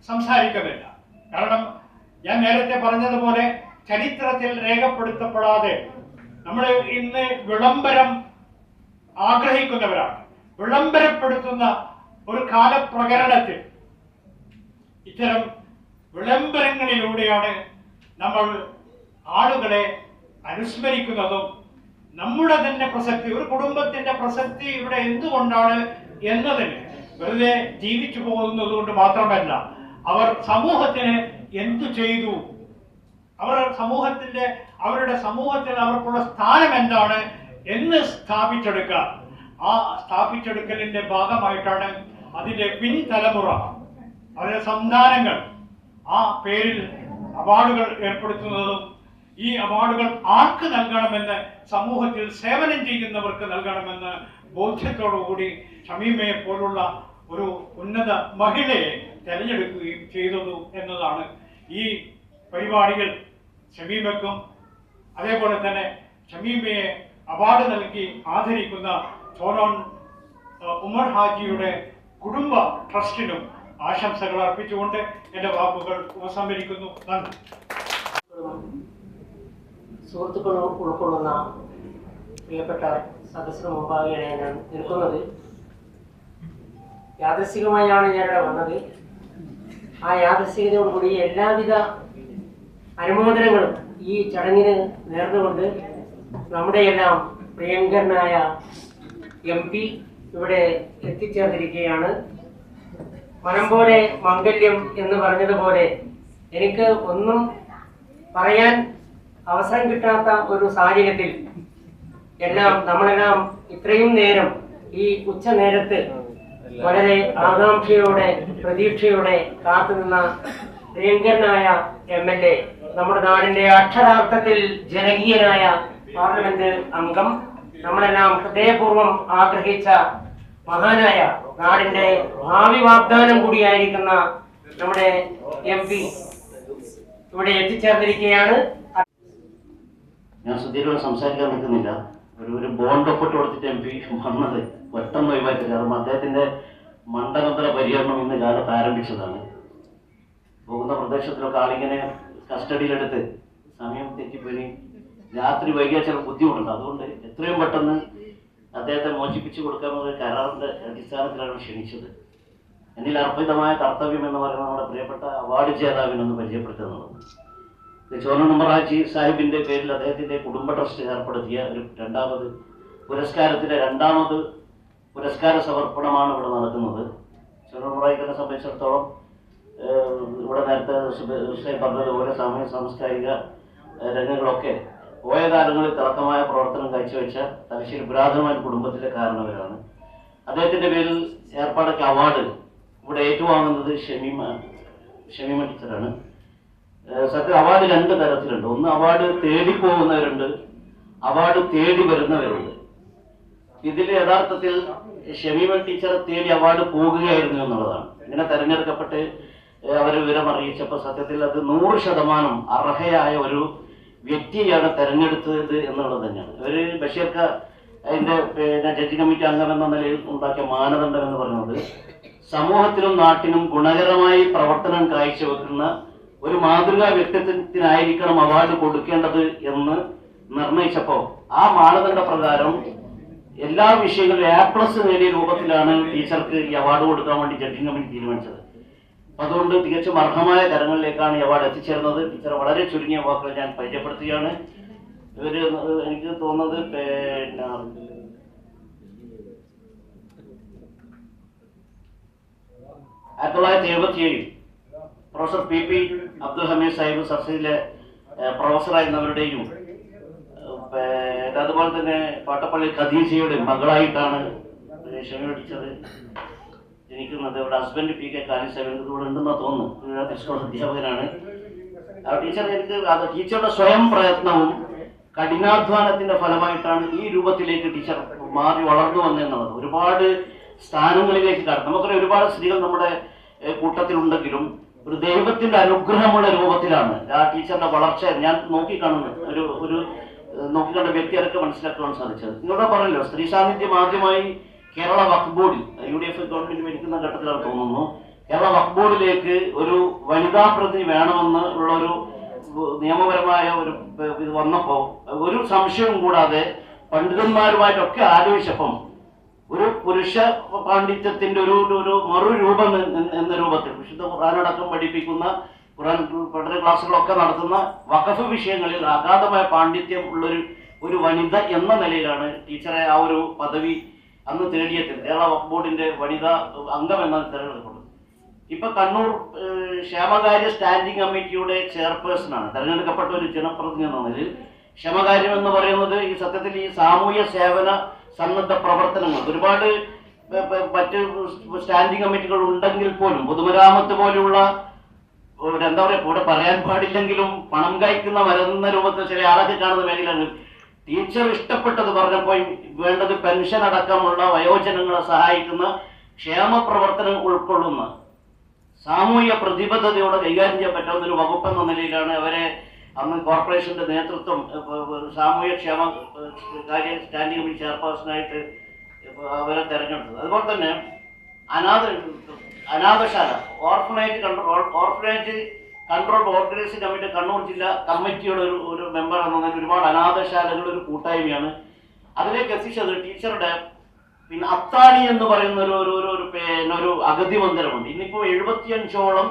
സംസാരിക്കുന്നില്ല. കാരണം ഞാൻ നേരത്തെ പറഞ്ഞതുപോലെ ചരിത്രത്തിൽ രേഖപ്പെടുത്തപ്പെടാതെ നമ്മൾ ഇന്ന് വിളംബരം ആഗ്രഹിക്കുന്നവരാണ്. വിളംബരപ്പെടുത്തുന്ന ഒരു കാലപ്രകരണത്തിൽ ഇത്തരം വിളംബരങ്ങളിലൂടെയാണ് നമ്മൾ ആളുകളെ അനുസ്മരിക്കുന്നതും നമ്മുടെ തന്നെ പ്രസക്തി, ഒരു കുടുംബത്തിന്റെ പ്രസക്തി ഇവിടെ എന്തുകൊണ്ടാണ് എന്നതിന് വെറുതെ ജീവിച്ചു പോകുന്നത് കൊണ്ട് മാത്രമല്ല, അവർ സമൂഹത്തിന് എന്തു ചെയ്തു, അവരുടെ സമൂഹത്തിൽ അവർക്കുള്ള സ്ഥാനം എന്താണ് എന്ന് സ്ഥാപിച്ചെടുക്കുക. ആ സ്ഥാപിച്ചെടുക്കലിന്റെ ഭാഗമായിട്ടാണ് അതിന്റെ പിൻതലമുറ, അതിന്റെ സന്താനങ്ങൾ ആ പേരിൽ അവാർഡുകൾ ഏർപ്പെടുത്തുന്നതും ഈ അവാർഡുകൾ ആർക്ക് നൽകണമെന്ന് സമൂഹത്തിൽ സേവനം ചെയ്യുന്നവർക്ക് നൽകണമെന്ന് ബോധ്യത്തോടുകൂടി ഷമീമയെ പോലുള്ള ഒരു ഉന്നത മഹിളയെ തെരഞ്ഞെടുക്കുകയും ചെയ്തതു എന്നതാണ്. ഈ പരിപാടികൾ ഷമീമയ്ക്കും അതേപോലെ തന്നെ ഷമീമയെ അവാർഡ് നൽകി ആദരിക്കുന്ന ചോനോൻ ഉമർ ഹാജിയുടെ കുടുംബ ട്രസ്റ്റിനും ആശംസകൾ അർപ്പിച്ചുകൊണ്ട് എന്റെ വാക്കുകൾ ഉപസംഹരിക്കുന്നു. നന്ദി. സുഹൃത്തുക്കളും ഉൾക്കൊള്ളുന്ന പ്രിയപ്പെട്ട സദസ്സിന് മുമ്പാകെയാണ് ഞാൻ നിൽക്കുന്നത്. യാദൃശ്ചികമായാണ് ഞാനിവിടെ വന്നത്. ആ യാദൃശ്ചികതയോടുകൂടി എല്ലാവിധ അനുമോദനങ്ങളും ഈ ചടങ്ങിന് നേർന്നുകൊണ്ട് നമ്മുടെയെല്ലാം പ്രിയങ്കരനായ MP ഇവിടെ എത്തിച്ചേർന്നിരിക്കുകയാണ്. മനം പോലെ മംഗല്യം എന്ന് പറഞ്ഞതുപോലെ എനിക്ക് ഒന്നും പറയാൻ അവസരം കിട്ടാത്ത ഒരു സാഹചര്യത്തിൽ നമ്മളെല്ലാം ഇത്രയും നേരം ഈ ഉച്ച നേരത്ത് വളരെ ആകാംക്ഷയോടെ പ്രതീക്ഷയോടെ കാത്തുനിന്ന പ്രിയങ്കരനായ MLA, നമ്മുടെ നാടിന്റെ അക്ഷരാർത്ഥത്തിൽ ജനകീയനായ പാർലമെന്റ് അംഗം, നമ്മളെല്ലാം ഹൃദയപൂർവ്വം ആഗ്രഹിച്ച മഹാനായ നാടിന്റെ ഭാവി വാഗ്ദാനം കൂടിയായിരിക്കുന്ന നമ്മുടെ MP ഇവിടെ എത്തിച്ചേർന്നിരിക്കുകയാണ്. ഞാൻ സുധീരോട് സംസാരിക്കാൻ നിൽക്കുന്നില്ല. ഒരു ബോണ്ട് ഒപ്പിട്ട് കൊടുത്തിട്ട് MP വന്നത് പെട്ടെന്ന് ഒഴിവാക്കി. കാരണം അദ്ദേഹത്തിന്റെ മണ്ഡലതല പര്യടനം ഇന്ന് കാലത്ത് ആരംഭിച്ചതാണ്. പോകുന്ന പ്രദേശത്തിലൊക്കെ ആളിങ്ങനെ കസ്റ്റഡിയിലെടുത്ത് സമയം തെറ്റിപ്പോയി രാത്രി വൈകിയാൽ ചില ബുദ്ധിമുട്ടുണ്ട്. അതുകൊണ്ട് എത്രയും പെട്ടെന്ന് അദ്ദേഹത്തെ മോചിപ്പിച്ചു കൊടുക്കാമെന്ന കരാറിന്റെ അടിസ്ഥാനത്തിലാണ് ക്ഷണിച്ചത്. എന്നിൽ അർപ്പിതമായ കർത്തവ്യം എന്ന് പറയുന്ന നമ്മുടെ പ്രിയപ്പെട്ട അവാർഡ് ജേതാവിനൊന്ന് പരിചയപ്പെടുത്തുന്നത് ചോനോ നമ്പർ ഹാജി സാഹിബിന്റെ പേരിൽ അദ്ദേഹത്തിന്റെ കുടുംബ ട്രസ്റ്റ് ഏർപ്പെടുത്തിയ ഒരു രണ്ടാമത് പുരസ്കാര സമർപ്പണമാണ് ഇവിടെ നടക്കുന്നത്. ചോനോ നമ്പർ ഹാജിനെ സംബന്ധിച്ചിടത്തോളം ഇവിടെ നേരത്തെ പറഞ്ഞതുപോലെ സാമൂഹ്യ സാംസ്കാരിക രംഗങ്ങളൊക്കെ പോയ കാലങ്ങളിൽ തിളക്കമായ പ്രവർത്തനം കാഴ്ചവെച്ച തലശ്ശേരി പുരാതനമായ കുടുംബത്തിലെ കാരണവരാണ്. അദ്ദേഹത്തിന്റെ പേരിൽ ഏർപ്പാടാക്കിയ അവാർഡ് ഇവിടെ ഏറ്റുവാങ്ങുന്നത് ഷമീമ ടീച്ചറാണ്. സത്യം അവാർഡ് 2 തരത്തിലുണ്ട്. ഒന്ന് അവാർഡ് തേടിപ്പോകുന്നവരുണ്ട്, അവാർഡ് തേടി വരുന്നവരുണ്ട്. ഇതിൽ യഥാർത്ഥത്തിൽ ഷമീമ ടീച്ചറെ തേടി അവാർഡ് പോകുകയായിരുന്നു എന്നുള്ളതാണ്. ഇങ്ങനെ തെരഞ്ഞെടുക്കപ്പെട്ട് അവരെ വിവരം അറിയിച്ചപ്പോൾ സത്യത്തിൽ അത് 100% അർഹയായ ഒരു വ്യക്തിയാണ് തെരഞ്ഞെടുത്തത് എന്നുള്ളത് തന്നെയാണ്. ഒരു ബഷീർക്ക അതിന്റെ ജഡ്ജി കമ്മിറ്റി അംഗം എന്ന നിലയിൽ ഉണ്ടാക്കിയ മാനദണ്ഡം എന്ന് പറയുന്നത് സമൂഹത്തിനും നാട്ടിനും ഗുണകരമായി പ്രവർത്തനം കാഴ്ചവെക്കുന്ന ഒരു മാതൃകാ വ്യക്തിത്വത്തിനായിരിക്കണം അവാർഡ് കൊടുക്കേണ്ടത് എന്ന് നിർണയിച്ചപ്പോൾ ആ മാനദണ്ഡ പ്രകാരം എല്ലാ വിഷയങ്ങളിലും A+ നേടിയ രൂപത്തിലാണ് ടീച്ചർക്ക് ഈ അവാർഡ് കൊടുക്കാൻ വേണ്ടി ജഡ്ജിംഗ് കമ്മിറ്റി തീരുമാനിച്ചത്. അതുകൊണ്ട് തികച്ചും അർഹമായ കരങ്ങളിലേക്കാണ് ഈ അവാർഡ് എത്തിച്ചേർന്നത്. ടീച്ചർ വളരെ ചുരുങ്ങിയ വാക്കുകൾ ഞാൻ പരിചയപ്പെടുത്തുകയാണ്. എനിക്ക് തോന്നുന്നത് 1977 പ്രൊഫസർ PP അബ്ദുൽ ഹമീദ് സാഹിബ് സർസിലെ പ്രൊഫസറായിരുന്നവരുടെയും അതുപോലെ തന്നെ പാട്ടപ്പള്ളി ഖദീജയുടെ മകളായിട്ടാണ് ഷമീമ ടീച്ചർ ജനിക്കുന്നത്. ഇവിടെ ഹസ്ബൻഡ് PK കാലി സാഹിബ് ഇവിടെ ഉണ്ടെന്നാ തോന്നുന്നു. സ്കൂൾ അധ്യാപകനാണ് ടീച്ചർ. ടീച്ചറുടെ സ്വയം പ്രയത്നവും കഠിനാധ്വാനത്തിന്റെ ഫലമായിട്ടാണ് ഈ രൂപത്തിലേക്ക് ടീച്ചർ മാറി വളർന്നു വന്നെന്നുള്ളത്. ഒരുപാട് സ്ഥാനങ്ങളിലേക്ക് കടന്നു. നമുക്കറിയാം ഒരുപാട് സ്ത്രീകൾ നമ്മുടെ കൂട്ടത്തിലുണ്ടെങ്കിലും ഒരു ദൈവത്തിന്റെ അനുഗ്രഹമുള്ള രൂപത്തിലാണ് ആ ടീച്ചറിന്റെ വളർച്ച ഞാൻ നോക്കിക്കാണുന്നത്. ഒരു നോക്കിക്കണ്ട വ്യക്തിയൊക്കെ മനസ്സിലാക്കാൻ സാധിച്ചത്. നിങ്ങളുടെ പറഞ്ഞല്ലോ സ്ത്രീ സാന്നിധ്യം ആദ്യമായി കേരള വഖഫ് ബോർഡിൽ UDF ഗവൺമെന്റ് ഭരിക്കുന്ന ഘട്ടത്തിലാണ് തോന്നുന്നു കേരള വഖഫ് ബോർഡിലേക്ക് ഒരു വനിതാ പ്രതിനിധി വേണമെന്ന് ഉള്ള ഒരു നിയമപരമായ ഒരു ഇത് വന്നപ്പോൾ ഒരു സംശയവും കൂടാതെ പണ്ഡിതന്മാരുമായിട്ടൊക്കെ ആലോചിച്ചപ്പം ഒരു പുരുഷ പാണ്ഡിത്യത്തിന്റെ ഒരു മറുരൂപം എന്ന രൂപത്തിൽ വിശുദ്ധ ഖുർആനടക്കം പഠിപ്പിക്കുന്ന ഖുർആൻ പഠന ക്ലാസ്സുകളൊക്കെ നടത്തുന്ന വഖഫ് വിഷയങ്ങളിൽ അഗാധമായ പാണ്ഡിത്യം ഒരു വനിത എന്ന നിലയിലാണ് ടീച്ചറെ ആ ഒരു പദവി അന്ന് തേടിയെത്തി കേരള വഖഫ് ബോർഡിന്റെ വനിതാ അംഗം എന്നാണ് തെരഞ്ഞെടുക്കുന്നത്. ഇപ്പൊ കണ്ണൂർ ക്ഷേമകാര്യ സ്റ്റാൻഡിംഗ് കമ്മിറ്റിയുടെ ചെയർപേഴ്സണാണ് തെരഞ്ഞെടുക്കപ്പെട്ട ഒരു ജനപ്രതിനിധി എന്ന നിലയിൽ. ക്ഷേമകാര്യം എന്ന് പറയുന്നത് ഈ സത്യത്തിൽ ഈ സാമൂഹ്യ സേവന സന്നദ്ധ പ്രവർത്തനങ്ങൾ ഒരുപാട് മറ്റ് സ്റ്റാൻഡിംഗ് കമ്മിറ്റികൾ ഉണ്ടെങ്കിൽ പോലും പൊതുമരാമത്ത് പോലെയുള്ള എന്താ പറയുക ഇവിടെ പറയാൻ പാടില്ലെങ്കിലും പണം കഴിക്കുന്ന മരുന്ന രൂപത്തിൽ ചില ആളൊക്കെ കാണുന്ന മേഖലയാണ്. ടീച്ചർ ഇഷ്ടപ്പെട്ടത് പറഞ്ഞപ്പോൾ വേണ്ടത് പെൻഷൻ അടക്കമുള്ള വയോജനങ്ങളെ സഹായിക്കുന്ന ക്ഷേമ പ്രവർത്തനം ഉൾക്കൊള്ളുന്ന സാമൂഹ്യ പ്രതിബദ്ധതയോടെ കൈകാര്യം ചെയ്യാൻ പറ്റാവുന്ന ഒരു വകുപ്പ് എന്ന നിലയിലാണ് അവരെ അന്ന് കോർപ്പറേഷന്റെ നേതൃത്വം സാമൂഹ്യ ക്ഷേമ കാര്യ സ്റ്റാൻഡിംഗ് കമ്മിറ്റി ചെയർപേഴ്സണായിട്ട് അവരെ തെരഞ്ഞെടുത്തത്. അതുപോലെ തന്നെ അനാഥശാല orphanage control organising committee Kannur ജില്ലാ കമ്മിറ്റിയുടെ ഒരു മെമ്പർ എന്ന നിലയിൽ ഒരുപാട് അനാഥശാലകളുടെ ഒരു കൂട്ടായ്മയാണ്. അതിലേക്ക് എത്തിച്ചത് ടീച്ചറുടെ പിന്നെ അത്താണി എന്ന് പറയുന്ന ഒരു അഗതി മന്ദിരമുണ്ട്. ഇന്നിപ്പോ 75ഓളം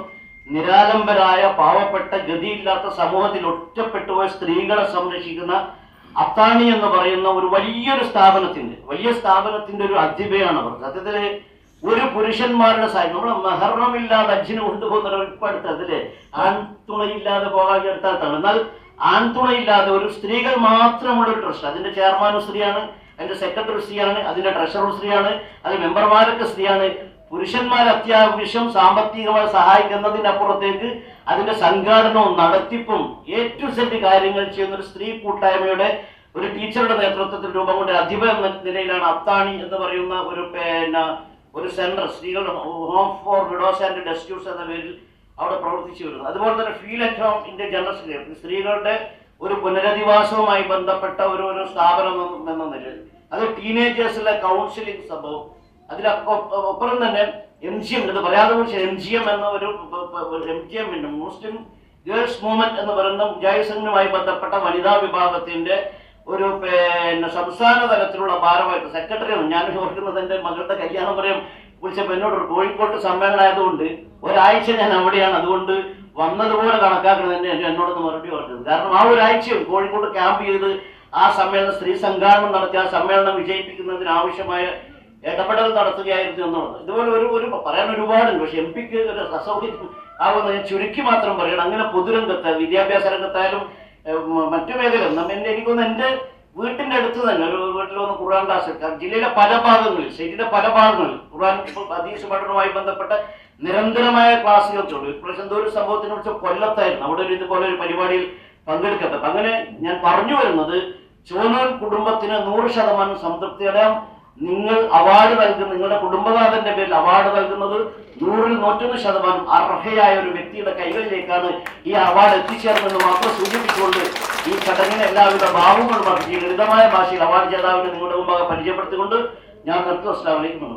നിരാലംബരായ പാവപ്പെട്ട ഗതിയില്ലാത്ത സമൂഹത്തിൽ ഒറ്റപ്പെട്ടുപോയ സ്ത്രീകളെ സംരക്ഷിക്കുന്ന അത്താണി എന്ന് പറയുന്ന ഒരു വലിയ സ്ഥാപനത്തിന്റെ ഒരു അധിപയാണ് അവർ. സത്യത്തില് ഒരു പുരുഷന്മാരുടെ സഹായം നമ്മളെ മെഹറമില്ലാതെ അജ്ജിന് കൊണ്ടുപോകുന്ന ഇപ്പൊ അടുത്തതില് ആൺതുണയില്ലാതെ പോകാൻ അടുത്താണ്. എന്നാൽ ആൺതുണയില്ലാതെ ഒരു സ്ത്രീകൾ മാത്രമുള്ള ഒരു ട്രസ്റ്റ്, അതിന്റെ ചെയർമാനും സ്ത്രീയാണ്, അതിന്റെ സെക്രട്ടറി സ്ത്രീയാണ്, അതിന്റെ ട്രഷറർ സ്ത്രീയാണ്, അതിന്റെ മെമ്പർമാരൊക്കെ സ്ത്രീയാണ്. പുരുഷന്മാർ അത്യാവശ്യം സാമ്പത്തികമായി സഹായിക്കുന്നതിനപ്പുറത്തേക്ക് അതിന്റെ സംഘാടനവും നടത്തിപ്പും A to Z കാര്യങ്ങൾ ചെയ്യുന്ന ഒരു സ്ത്രീ കൂട്ടായ്മയുടെ ഒരു ടീച്ചറുടെ നേതൃത്വത്തിൽ രൂപം കൊണ്ട അധിപ എന്ന നിലയിലാണ് അത്താണി എന്ന് പറയുന്ന ഒരു സെന്റർ സ്ത്രീകൾ ഹോം ഫോർ വിഡോസ് ആൻഡ് ഡെസ്റ്റിറ്റ്യൂട്ട്സ് എന്ന പേരിൽ അവിടെ പ്രവർത്തിച്ചു വരുന്നത്. അതുപോലെ തന്നെ feel at home India general secretary സ്ത്രീകളുടെ ഒരു പുനരധിവാസവുമായി ബന്ധപ്പെട്ട ഒരു സ്ഥാപനം എന്ന നിലയിൽ അത് ടീനേജേഴ്സിലെ കൗൺസിലിംഗ് സംഭവം അതിലൊപ്പം തന്നെ MGM ഇത് പറയാതെ കുറിച്ച് MGM എന്ന ഒരു MGM മുസ്ലിം ഗേൾസ് മൂവ്മെന്റ് എന്ന് പറയുന്ന മുജാഹിദ് സംഘവുമായി ബന്ധപ്പെട്ട വനിതാ വിഭാഗത്തിന്റെ ഒരു സംസ്ഥാന തലത്തിലുള്ള ഭാരമായിട്ട് സെക്രട്ടറിയാണ് ഞാൻ ഓർക്കുന്നത്. എൻ്റെ മകളുടെ കല്യാണം പറയാൻ വിളിച്ചപ്പോൾ എന്നോട് കോഴിക്കോട്ട് സമ്മേളനമായതുകൊണ്ട് ഒരാഴ്ച ഞാൻ അവിടെയാണ്, അതുകൊണ്ട് വന്നതുപോലെ കണക്കാക്കുന്നത് എന്നോടൊന്ന് മറുപടി പറഞ്ഞത്. കാരണം ആ ഒരാഴ്ചയും കോഴിക്കോട്ട് ക്യാമ്പ് ചെയ്ത് ആ സമ്മേളനം സ്ത്രീ സംഘാടനം നടത്തി ആ സമ്മേളനം വിജയിപ്പിക്കുന്നതിന് ആവശ്യമായ ഇടപെടൽ നടത്തുകയായിരുന്നു എന്നുള്ളത്. ഇതുപോലെ ഒരു പറയാൻ ഒരുപാടുണ്ട്. പക്ഷെ MP-ക്ക് ഒരു അസൗകര്യം ആവുന്ന ഞാൻ ചുരുക്കി മാത്രം പറയണം. അങ്ങനെ പൊതുരംഗത്ത് വിദ്യാഭ്യാസ രംഗത്തായാലും മറ്റു മേഖല എനിക്കൊന്ന് എൻ്റെ വീട്ടിന്റെ അടുത്ത് തന്നെ ഒരു വീട്ടിൽ വന്ന് ഖുർആൻ ക്ലാസ് ജില്ലയിലെ പല ഭാഗങ്ങളിൽ സ്റ്റേറ്റിന്റെ പല ഭാഗങ്ങളിൽ ഖുർആൻ ഹദീസ് പഠനവുമായി ബന്ധപ്പെട്ട നിരന്തരമായ ക്ലാസ്സുകൾക്കുണ്ട്. ഇപ്രാവശ്യം എന്തോ ഒരു സംഭവത്തിനെ കുറിച്ച് കൊല്ലത്തായിരുന്നു, അവിടെ ഒരു ഇതുപോലെ ഒരു പരിപാടിയിൽ പങ്കെടുക്കപ്പെട്ടത്. അങ്ങനെ ഞാൻ പറഞ്ഞു വരുന്നത് ചോനൂർ കുടുംബത്തിന് 100% സംതൃപ്തിയടയാം. നിങ്ങൾ അവാർഡ് നൽകുന്ന നിങ്ങളുടെ കുടുംബനാഥന്റെ പേരിൽ അവാർഡ് നൽകുന്നത് 100-ൽ 101% അർഹയായ ഒരു വ്യക്തിയുടെ കൈകളിലേക്കാണ് ഈ അവാർഡ് എത്തിച്ചേർന്നെന്ന് മാത്രം സൂചിപ്പിച്ചുകൊണ്ട് ഈ ചടങ്ങിന് എല്ലാവിധ ഭാവങ്ങളും അർപ്പിച്ച് ലളിതമായ ഭാഷയിൽ അവാർഡ് ജേതാവിനെ നിങ്ങളുടെ മുമ്പാകെ പരിചയപ്പെടുത്തിക്കൊണ്ട് ഞാൻ നിർത്തുന്നു. അസ്സലാമു അലൈക്കും.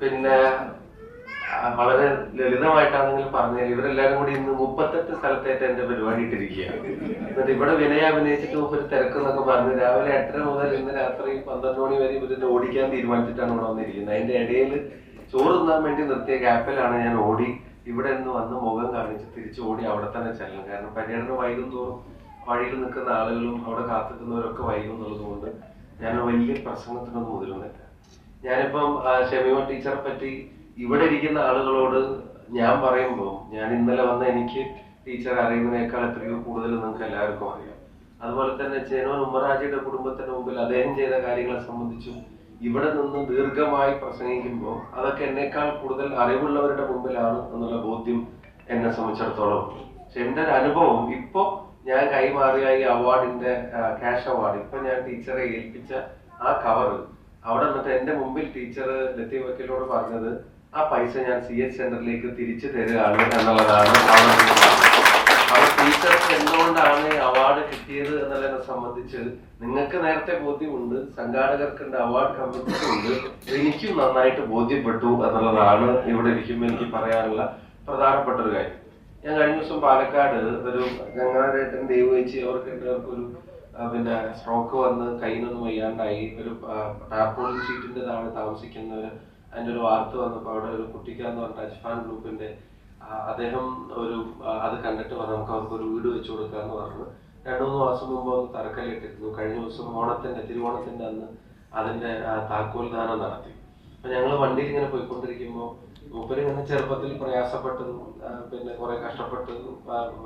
പിന്നെ വളരെ ലളിതമായിട്ടാണെങ്കിലും പറഞ്ഞാൽ ഇവരെല്ലാരും കൂടി ഇന്ന് 38 സ്ഥലത്തായിട്ട് എന്റെ പരിപാടി ഇട്ടിരിക്കുകയാണ്. എന്നിട്ട് ഇവിടെ വിനയ അഭിനയിച്ചിട്ട് ഒരു തിരക്കെന്നൊക്കെ പറഞ്ഞ് രാവിലെ 8:30 മുതൽ ഇന്ന് രാത്രി 12 മണി വരെ ഇവരിന്ന് ഓടിക്കാൻ തീരുമാനിച്ചിട്ടാണ് ഇവിടെ വന്നിരിക്കുന്നത്. അതിന്റെ ഇടയിൽ ചോറ് തിന്നാൻ വേണ്ടി നിർത്തിയ ഗ്യാപ്പിലാണ് ഞാൻ ഓടി ഇവിടെ നിന്ന് വന്ന് മുഖം കാണിച്ച് തിരിച്ചു ഓടി അവിടെ തന്നെ ചെല്ലണം. കാരണം പര്യടനം വൈകും തോറും വഴിയിൽ നിൽക്കുന്ന ആളുകളും അവിടെ കാത്തിക്കുന്നവരൊക്കെ വൈകും എന്നുള്ളത് കൊണ്ട് ഞാൻ വലിയ പ്രസംഗത്തിനൊന്നും മുതിരുന്നില്ല. ഞാനിപ്പം ഷമീമ ടീച്ചറെ പറ്റി ഇവിടെ ഇരിക്കുന്ന ആളുകളോട് ഞാൻ പറയുമ്പോൾ ഞാൻ ഇന്നലെ വന്ന എനിക്ക് ടീച്ചർ അറിയുന്നതിനേക്കാൾ എത്രയോ കൂടുതൽ നിങ്ങൾക്ക് എല്ലാവർക്കും അറിയാം. അതുപോലെ തന്നെ ചേനോൻ ഉമ്മറാജിയുടെ കുടുംബത്തിന് മുമ്പിൽ അദ്ദേഹം ചെയ്ത കാര്യങ്ങളെ സംബന്ധിച്ചും ഇവിടെ നിന്ന് ദീർഘമായി പ്രസംഗിക്കുമ്പോൾ അതൊക്കെ എന്നേക്കാൾ കൂടുതൽ അറിവുള്ളവരുടെ മുമ്പിലാണ് എന്നുള്ള ബോധ്യം എന്നെ സംബന്ധിച്ചിടത്തോളം. പക്ഷെ എൻ്റെ ഒരു അനുഭവം ഇപ്പോ ഞാൻ കൈമാറിയ ഈ അവാർഡിന്റെ ക്യാഷ് അവാർഡ് ഇപ്പൊ ഞാൻ ടീച്ചറെ ഏൽപ്പിച്ച ആ കവറ് അവിടെ നിന്നിട്ട് എന്റെ മുമ്പിൽ ടീച്ചർ ലത്തീഫ് വക്കീലിനോട് പറഞ്ഞത് ആ പൈസ ഞാൻ CH സെന്ററിലേക്ക് തിരിച്ചു തരികയാണ് എന്നുള്ളതാണ്. അവർ ടീച്ചർക്ക് എന്തുകൊണ്ടാണ് അവാർഡ് കിട്ടിയത് എന്നുള്ളതിനെ സംബന്ധിച്ച് നിങ്ങൾക്ക് നേരത്തെ ബോധ്യമുണ്ട്, സംഘാടകർക്കുണ്ട്, അവാർഡ് കമ്മിറ്റിക്കുണ്ട്, എനിക്കും നന്നായിട്ട് ബോധ്യപ്പെട്ടു എന്നുള്ളതാണ് ഇവിടെ ഇരിക്കുമ്പോൾ എനിക്ക് പറയാനുള്ള പ്രധാനപ്പെട്ട ഒരു കാര്യം. ഞാൻ കഴിഞ്ഞ ദിവസം പാലക്കാട് ഒരു ഗംഗാരേട്ടൻ ദേവുവെച്ച് അവർക്കൊരു പിന്നെ സ്ട്രോക്ക് വന്ന് കയ്യിനൊന്നും വയ്യാണ്ടായി ഒരു ടാർപോളിൻ ഷീറ്റിന്റെ താഴെ താമസിക്കുന്നവര് അതിന്റെ ഒരു വാർത്ത വന്നപ്പോൾ അവിടെ ഒരു കുട്ടിക്കാന്ന് പറഞ്ഞ അജ്ഫാൻ ഗ്രൂപ്പിന്റെ അദ്ദേഹം ഒരു അത് കണ്ടിട്ട് നമുക്ക് അവർക്ക് ഒരു വീട് വെച്ചു കൊടുക്കാന്ന് പറഞ്ഞു. 2-3 മാസം മുമ്പ് ഒന്ന് തറക്കല്ലിട്ടിരുന്നു. കഴിഞ്ഞ ദിവസം തിരുവോണത്തിന്റെ അന്ന് അതിന്റെ താക്കോൽ ദാനം നടത്തി. അപ്പൊ ഞങ്ങള് വണ്ടിയിൽ ഇങ്ങനെ പോയിക്കൊണ്ടിരിക്കുമ്പോൾ മൂപ്പരിങ്ങനെ ചെറുപ്പത്തിൽ പ്രയാസപ്പെട്ടതും പിന്നെ കുറെ കഷ്ടപ്പെട്ടതും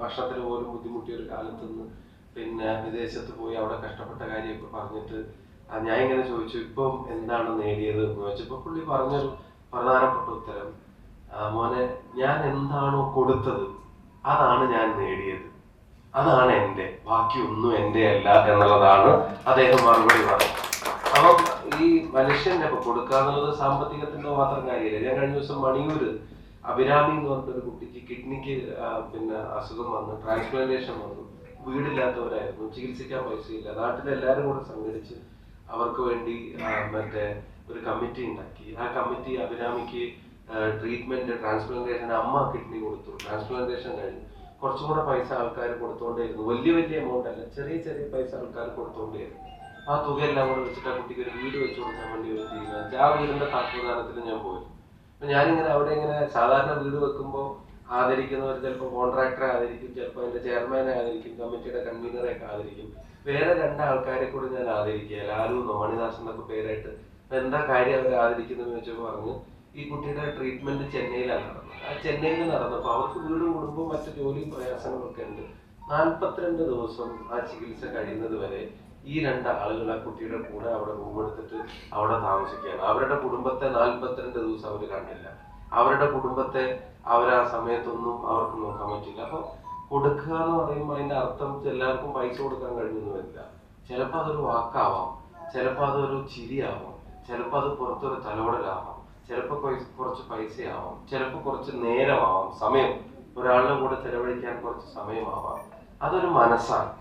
വർഷത്തിൽ പോലും ബുദ്ധിമുട്ടിയ ഒരു കാലത്ത് നിന്ന് പിന്നെ വിദേശത്ത് പോയി അവിടെ കഷ്ടപ്പെട്ട കാര്യമൊക്കെ പറഞ്ഞിട്ട് ഞാൻ ഇങ്ങനെ ചോദിച്ചു ഇപ്പം എന്താണ് നേടിയത് എന്ന് ചോദിച്ചപ്പോ പുള്ളി പറഞ്ഞൊരു പ്രധാനപ്പെട്ട ഉത്തരം, മോനെ ഞാൻ എന്താണോ കൊടുത്തത് അതാണ് ഞാൻ നേടിയത്, അതാണ് എന്റെ, ബാക്കി ഒന്നും എന്റെ അല്ല എന്നുള്ളതാണ് അദ്ദേഹം മറുപടി പറഞ്ഞത്. അപ്പം ഈ മനുഷ്യന്റെ ഇപ്പൊ കൊടുക്കാന്നുള്ളത് സാമ്പത്തികത്തിന്റെ മാത്രം കാര്യമില്ല. ഞാൻ കഴിഞ്ഞ ദിവസം മണിയൂര് അഭിരാമി എന്ന് പറഞ്ഞൊരു കുട്ടിക്ക് കിഡ്നിക്ക് പിന്നെ അസുഖം വന്നു, ട്രാൻസ്പ്ലാന്റേഷൻ വന്നു, വീടില്ലാത്തവരായിരുന്നു, ചികിത്സിക്കാൻ പൈസയില്ല. നാട്ടിലെല്ലാരും കൂടെ സംഘടിച്ച് അവർക്ക് വേണ്ടി മറ്റേ ഒരു കമ്മിറ്റി ഉണ്ടാക്കി. ആ കമ്മിറ്റി അഭിരാമിക്ക് ട്രീറ്റ്മെന്റ് ട്രാൻസ്പ്ലാന്റേഷൻ അമ്മ കിഡ്നി കൊടുത്തു, ട്രാൻസ്പ്ലാന്റേഷൻ കഴിഞ്ഞു. കുറച്ചും കൂടെ പൈസ ആൾക്കാർ കൊടുത്തോണ്ടേയിരുന്നു, വലിയ എമൗണ്ട് അല്ല, ചെറിയ പൈസ ആൾക്കാർ കൊടുത്തോണ്ടേയിരുന്നു. ആ തുകയെല്ലാം കൂടെ വെച്ചിട്ട് ആ കുട്ടിക്ക് ഒരു വീട് വെച്ചു കൊടുക്കാൻ വേണ്ടി ഒരു തീരുമാനിച്ചു. ആ വീടിന്റെ താക്കോൽദാനത്തിന് ഞാൻ പോയി. അപ്പൊ ഞാനിങ്ങനെ അവിടെ ഇങ്ങനെ സാധാരണ വീട് വെക്കുമ്പോൾ ആദരിക്കുന്നവർ ചിലപ്പോൾ കോൺട്രാക്ടറെ ആദരിക്കും, ചിലപ്പോൾ അതിന്റെ ചെയർമാനെ ആദരിക്കും, കമ്മിറ്റിയുടെ കൺവീനറെ ഒക്കെ ആദരിക്കും. വേറെ 2 ആൾക്കാരെ കൂടി ഞാൻ ആദരിക്കുക, ലാലു എന്നോ മണിദാസ് എന്നൊക്കെ പേരായിട്ട്. എന്താ കാര്യം അവർ ആദരിക്കുന്നതെന്ന് വെച്ചപ്പോൾ പറഞ്ഞു, ഈ കുട്ടിയുടെ ട്രീറ്റ്മെന്റ് ചെന്നൈയിലാണ് നടന്നത്. ആ ചെന്നൈയിൽ നടന്നപ്പോൾ അവർക്ക് വീടും കുടുംബവും മറ്റു ജോലിയും പ്രയാസങ്ങളൊക്കെ ഉണ്ട്. 42 ദിവസം ആ ചികിത്സ കഴിയുന്നത് വരെ ഈ 2 ആളുകൾ ആ കുട്ടിയുടെ കൂടെ അവിടെ റൂമെടുത്തിട്ട് അവിടെ താമസിക്കുകയാണ്. അവരുടെ കുടുംബത്തെ 42 ദിവസം അവർ കണ്ടില്ല. അവരുടെ കുടുംബത്തെ ആ സമയത്തൊന്നും അവർക്ക് നോക്കാൻ പറ്റില്ല. അപ്പൊ കൊടുക്കുക എന്ന് പറയുമ്പോൾ അതിന്റെ അർത്ഥം എല്ലാവർക്കും പൈസ കൊടുക്കാൻ കഴിഞ്ഞൊന്നും വരില്ല. ചിലപ്പോൾ അതൊരു വാക്കാവാം, ചിലപ്പോൾ അതൊരു ചിരിയാവാം, ചിലപ്പോൾ അത് പുറത്തൊരു തലോടലാവാം, ചിലപ്പോൾ കുറച്ച് പൈസയാവാം, ചിലപ്പോൾ കുറച്ച് നേരമാവാം, സമയം ഒരാളുടെ കൂടെ ചെലവഴിക്കാൻ കുറച്ച് സമയമാവാം. അതൊരു മനസ്സാണ്.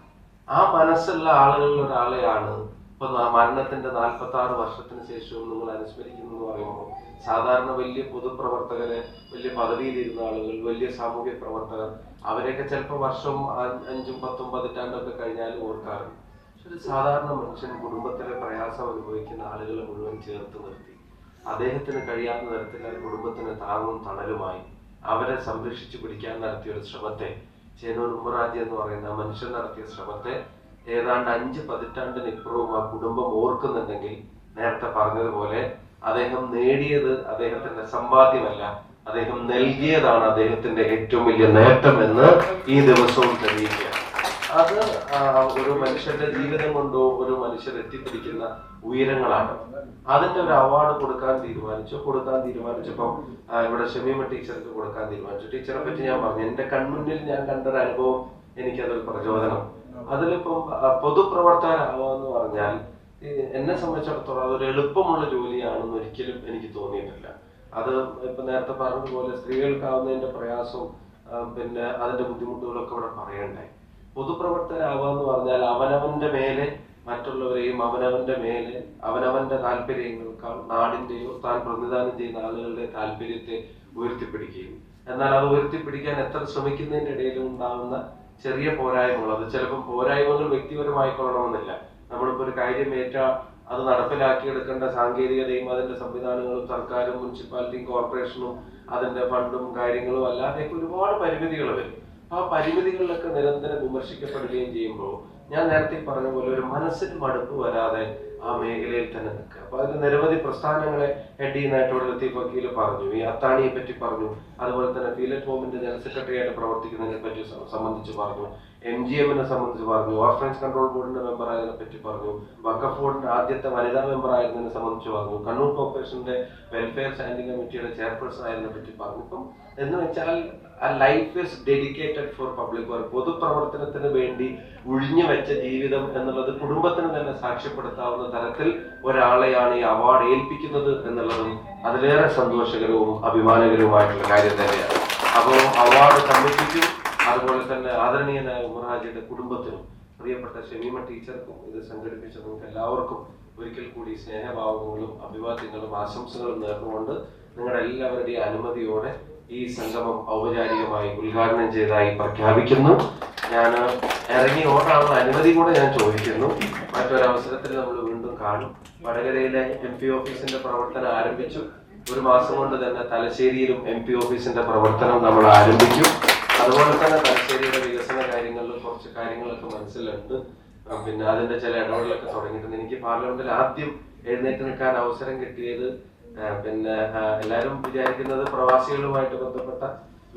ആ മനസ്സുള്ള ആളുകളിൽ ഒരാളെയാണ് ഇപ്പൊ മരണത്തിന്റെ 46 വർഷത്തിന് ശേഷവും നിങ്ങൾ അനുസ്മരിക്കുന്നു എന്ന് പറയുമ്പോൾ സാധാരണ വലിയ പൊതുപ്രവർത്തകരെ, വലിയ പദവിയിലിരുന്ന ആളുകൾ, വലിയ സാമൂഹ്യ പ്രവർത്തകർ, അവരെയൊക്കെ ചിലപ്പോൾ വർഷവും 5ഉം 10ഉം 15 കഴിഞ്ഞാലും ഓർക്കാറുണ്ട്. പക്ഷെ ഒരു സാധാരണ മനുഷ്യൻ കുടുംബത്തിലെ പ്രയാസം അനുഭവിക്കുന്ന ആളുകളെ മുഴുവൻ ചേർത്ത് നിർത്തി അദ്ദേഹത്തിന് കഴിയാവുന്ന തരത്തിൽ ആ കുടുംബത്തിന് താങ്ങും തണലുമായി അവരെ സംരക്ഷിച്ചു പിടിക്കാൻ നടത്തിയ ഒരു ശ്രമത്തെ, ചേനൂർ ഉമ്മറാജി എന്ന് പറയുന്ന മനുഷ്യൻ നടത്തിയ ശ്രമത്തെ ഏതാണ്ട് 5 പതിറ്റാണ്ടിനിപ്പുറവും ആ കുടുംബം ഓർക്കുന്നുണ്ടെങ്കിൽ നേരത്തെ പറഞ്ഞതുപോലെ അദ്ദേഹം നേടിയത് അദ്ദേഹത്തിന്റെ സമ്പാദ്യമല്ല, അദ്ദേഹം നൽകിയതാണ് അദ്ദേഹത്തിന്റെ ഏറ്റവും വലിയ നേട്ടം എന്ന് ഈ ദിവസവും തെളിയിക്കുക. അത് ഒരു മനുഷ്യന്റെ ജീവിതം കൊണ്ടോ ഒരു മനുഷ്യർ എത്തിപ്പിടിക്കുന്ന ഉയരങ്ങളാണ്. അതിന്റെ ഒരു അവാർഡ് കൊടുക്കാൻ തീരുമാനിച്ചപ്പം ഇവിടെ ഷമീമ ടീച്ചർക്ക് കൊടുക്കാൻ തീരുമാനിച്ചു. ടീച്ചറെ പറ്റി ഞാൻ പറഞ്ഞു, എന്റെ കൺമുന്നിൽ ഞാൻ കണ്ടൊരു അനുഭവം എനിക്കതൊരു പ്രചോദനം. അതിലിപ്പം പൊതുപ്രവർത്തകരാവാന്ന് പറഞ്ഞാൽ എന്നെ സംബന്ധിച്ചിടത്തോളം അതൊരു എളുപ്പമുള്ള ജോലിയാണെന്ന് ഒരിക്കലും എനിക്ക് തോന്നിയിട്ടില്ല. അത് ഇപ്പൊ നേരത്തെ പറഞ്ഞതുപോലെ സ്ത്രീകൾക്കാവുന്നതിന്റെ പ്രയാസവും പിന്നെ അതിന്റെ ബുദ്ധിമുട്ടുകളൊക്കെ ഇവിടെ പറയണ്ടായി. പൊതുപ്രവർത്തകരാവാന്ന് പറഞ്ഞാൽ അവനവന്റെ മേലെ മറ്റുള്ളവരെയും അവനവന്റെ മേലെ അവനവന്റെ താല്പര്യങ്ങൾക്കാൾ നാടിന്റെയോ താൻ പ്രതിദാനം ചെയ്യുന്ന ആളുകളുടെ താല്പര്യത്തെ ഉയർത്തിപ്പിടിക്കുകയും, എന്നാൽ അത് ഉയർത്തിപ്പിടിക്കാൻ എത്ര ശ്രമിക്കുന്നതിന്റെ ഇടയിലും ഉണ്ടാകുന്ന ചെറിയ പോരായ്മകൾ, അത് ചിലപ്പോൾ പോരായ്മകൾ വ്യക്തിപരമായിക്കൊള്ളണമെന്നില്ല. നമ്മളിപ്പോ ഒരു കാര്യം ഏറ്റാൽ അത് നടപ്പിലാക്കിയെടുക്കേണ്ട സാങ്കേതികതയും അതിന്റെ സംവിധാനങ്ങളും സർക്കാരും മുനിസിപ്പാലിറ്റിയും കോർപ്പറേഷനും അതിന്റെ ഫണ്ടും കാര്യങ്ങളും അല്ലാതെയൊക്കെ ഒരുപാട് പരിമിതികൾ വരും. ആ പരിമിതികളിലൊക്കെ നിരന്തരം വിമർശിക്കപ്പെടുകയും ചെയ്യുമ്പോൾ ഞാൻ നേരത്തെ പറഞ്ഞ പോലെ ഒരു മനസ്സിന് മടുപ്പ് വരാതെ ആ മേഖലയിൽ തന്നെ നിൽക്കുക. അപ്പൊ അതിന് നിരവധി പ്രസ്ഥാനങ്ങളെ ഹെഡ് ചെയ്യുന്നതായിട്ട് ലത്തീഫ് വക്കീൽ പറഞ്ഞു, ഈ അത്താണിയെ പറ്റി പറഞ്ഞു, അതുപോലെ തന്നെ ഫീലറ്റ് ഹോമിന്റെ ജനറൽ സെക്രട്ടറി ആയിട്ട് പ്രവർത്തിക്കുന്നതിനെ പറ്റി സംബന്ധിച്ച് പറഞ്ഞു, MGMനെ സംബന്ധിച്ച് പറഞ്ഞു, ഓർഫനേജ് കൺട്രോൾ ബോർഡിന്റെ മെമ്പർ ആയതിനെ പറ്റി പറഞ്ഞു, വഖഫ് ബോർഡിന്റെ ആദ്യത്തെ വനിതാ മെമ്പർ ആയതിനെ സംബന്ധിച്ച് പറഞ്ഞു, കണ്ണൂർ കോർപ്പറേഷന്റെ വെൽഫെയർ സ്റ്റാൻഡിംഗ് കമ്മിറ്റിയുടെ ചെയർപേഴ്സൺ ആയതിനെ പറ്റി പറഞ്ഞു. ഇപ്പം എന്ന് വെച്ചാൽ ആ life is dedicated for public work. പൊതുപ്രവർത്തനത്തിന് വേണ്ടി ഒഴിഞ്ഞു വെച്ച ജീവിതം എന്നുള്ളത് കുടുംബത്തിന് തന്നെ സാക്ഷ്യപ്പെടുത്താവുന്ന തരത്തിൽ ഒരാളെയാണ് ഈ അവാർഡ് ഏൽപ്പിക്കുന്നത് എന്നുള്ളതും അതിലേറെ സന്തോഷകരവും അഭിമാനകരവുമായിട്ടുള്ള കാര്യം തന്നെയാണ്. അപ്പോൾ അവാർഡ് കമ്മിറ്റിക്കും അതുപോലെ തന്നെ ആദരണീയനായ ഉമ്മർഹാജിയുടെ കുടുംബത്തിനും പ്രിയപ്പെട്ട ഷമീമ ടീച്ചർക്കും ഇത് സംഘടിപ്പിച്ച നിങ്ങൾക്ക് എല്ലാവർക്കും ഒരിക്കൽ കൂടി സ്നേഹഭാവങ്ങളും അഭിവാദ്യങ്ങളും ആശംസകളും നേർന്നുകൊണ്ട് നിങ്ങളുടെ എല്ലാവരുടെയും അനുമതിയോടെ ഈ സംഗമം ഔപചാരികമായി ഉദ്ഘാടനം ചെയ്തതായി പ്രഖ്യാപിക്കുന്നു. ഞാൻ ഇറങ്ങി ഓടാനുള്ള അനുമതി കൂടെ ഞാൻ ചോദിക്കുന്നു. മറ്റൊരവസരത്തിൽ നമ്മൾ വീണ്ടും കാണും. വടകരയിലെ MP ഓഫീസിന്റെ പ്രവർത്തനം ആരംഭിച്ചു. 1 മാസം കൊണ്ട് തന്നെ തലശ്ശേരിയിലും MP ഓഫീസിന്റെ പ്രവർത്തനം നമ്മൾ ആരംഭിക്കും. അതുപോലെ തന്നെ തലശ്ശേരിയുടെ വികസന കാര്യങ്ങളിലും കുറച്ച് കാര്യങ്ങളൊക്കെ മനസ്സിലുണ്ട്. പിന്നെ അതിന്റെ ചില ഇടപെടലൊക്കെ തുടങ്ങിയിട്ടുണ്ട്. എനിക്ക് പാർലമെന്റിൽ ആദ്യം എഴുന്നേറ്റ് നിൽക്കാൻ അവസരം കിട്ടിയത് പിന്നെ എല്ലാവരും വിചാരിക്കുന്നത് പ്രവാസികളുമായിട്ട് ബന്ധപ്പെട്ട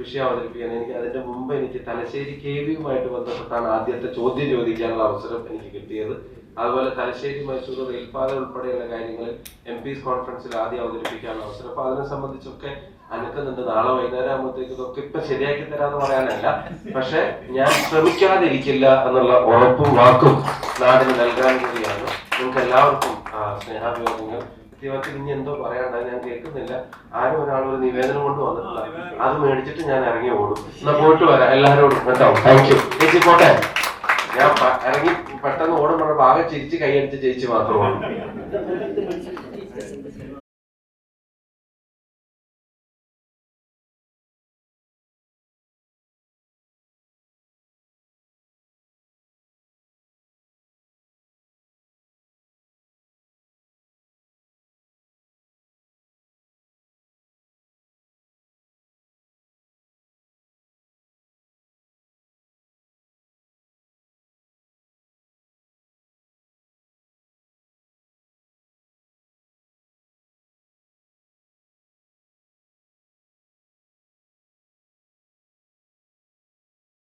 വിഷയം അവതരിപ്പിക്കാൻ. എനിക്ക് അതിന്റെ മുമ്പ് എനിക്ക് തലശ്ശേരി KVയുമായിട്ട് ബന്ധപ്പെട്ടാണ് ആദ്യത്തെ ചോദ്യം ചോദിക്കാനുള്ള അവസരം എനിക്ക് കിട്ടിയത്. അതുപോലെ തലശ്ശേരി മൈസൂർ റെയിൽപാത ഉൾപ്പെടെയുള്ള കാര്യങ്ങളിൽ MPs കോൺഫറൻസിൽ ആദ്യം അവതരിപ്പിക്കാനുള്ള അവസരം. അപ്പൊ അതിനെ സംബന്ധിച്ചൊക്കെ അനക്കുന്നുണ്ട്. നാളെ വൈകുന്നേരം ആകുമ്പോഴത്തേക്ക് ഇതൊക്കെ ഇപ്പൊ ശരിയാക്കി തരാന്ന് പറയാനല്ല, പക്ഷെ ഞാൻ ശ്രമിക്കാതിരിക്കില്ല എന്നുള്ള ഉറപ്പും വാക്കും നാടിന് നൽകാൻ കൂടിയാണ്. നിങ്ങൾക്ക് എല്ലാവർക്കും സ്നേഹാഭിവാദ്യങ്ങൾ. സത്യവാക്കിൽ ഇനി എന്തോ പറയാണ്ടായി ഞാൻ കേൾക്കുന്നില്ല. ആരും ഒരാളൊരു നിവേദനം കൊണ്ട് വന്നിട്ടില്ല. അത് മേടിച്ചിട്ട് ഞാൻ ഇറങ്ങി ഓടും. എന്നാ പോയിട്ട് വരാം എല്ലാവരോടും കേട്ടോ. താങ്ക് യു ചേച്ചി. പോട്ടെ, ഞാൻ ഇറങ്ങി പെട്ടെന്ന് ഓടുമ്പോൾ ഭാഗം ചിരിച്ച് കൈയടിച്ച് ചേച്ചി മാത്രമാണ്.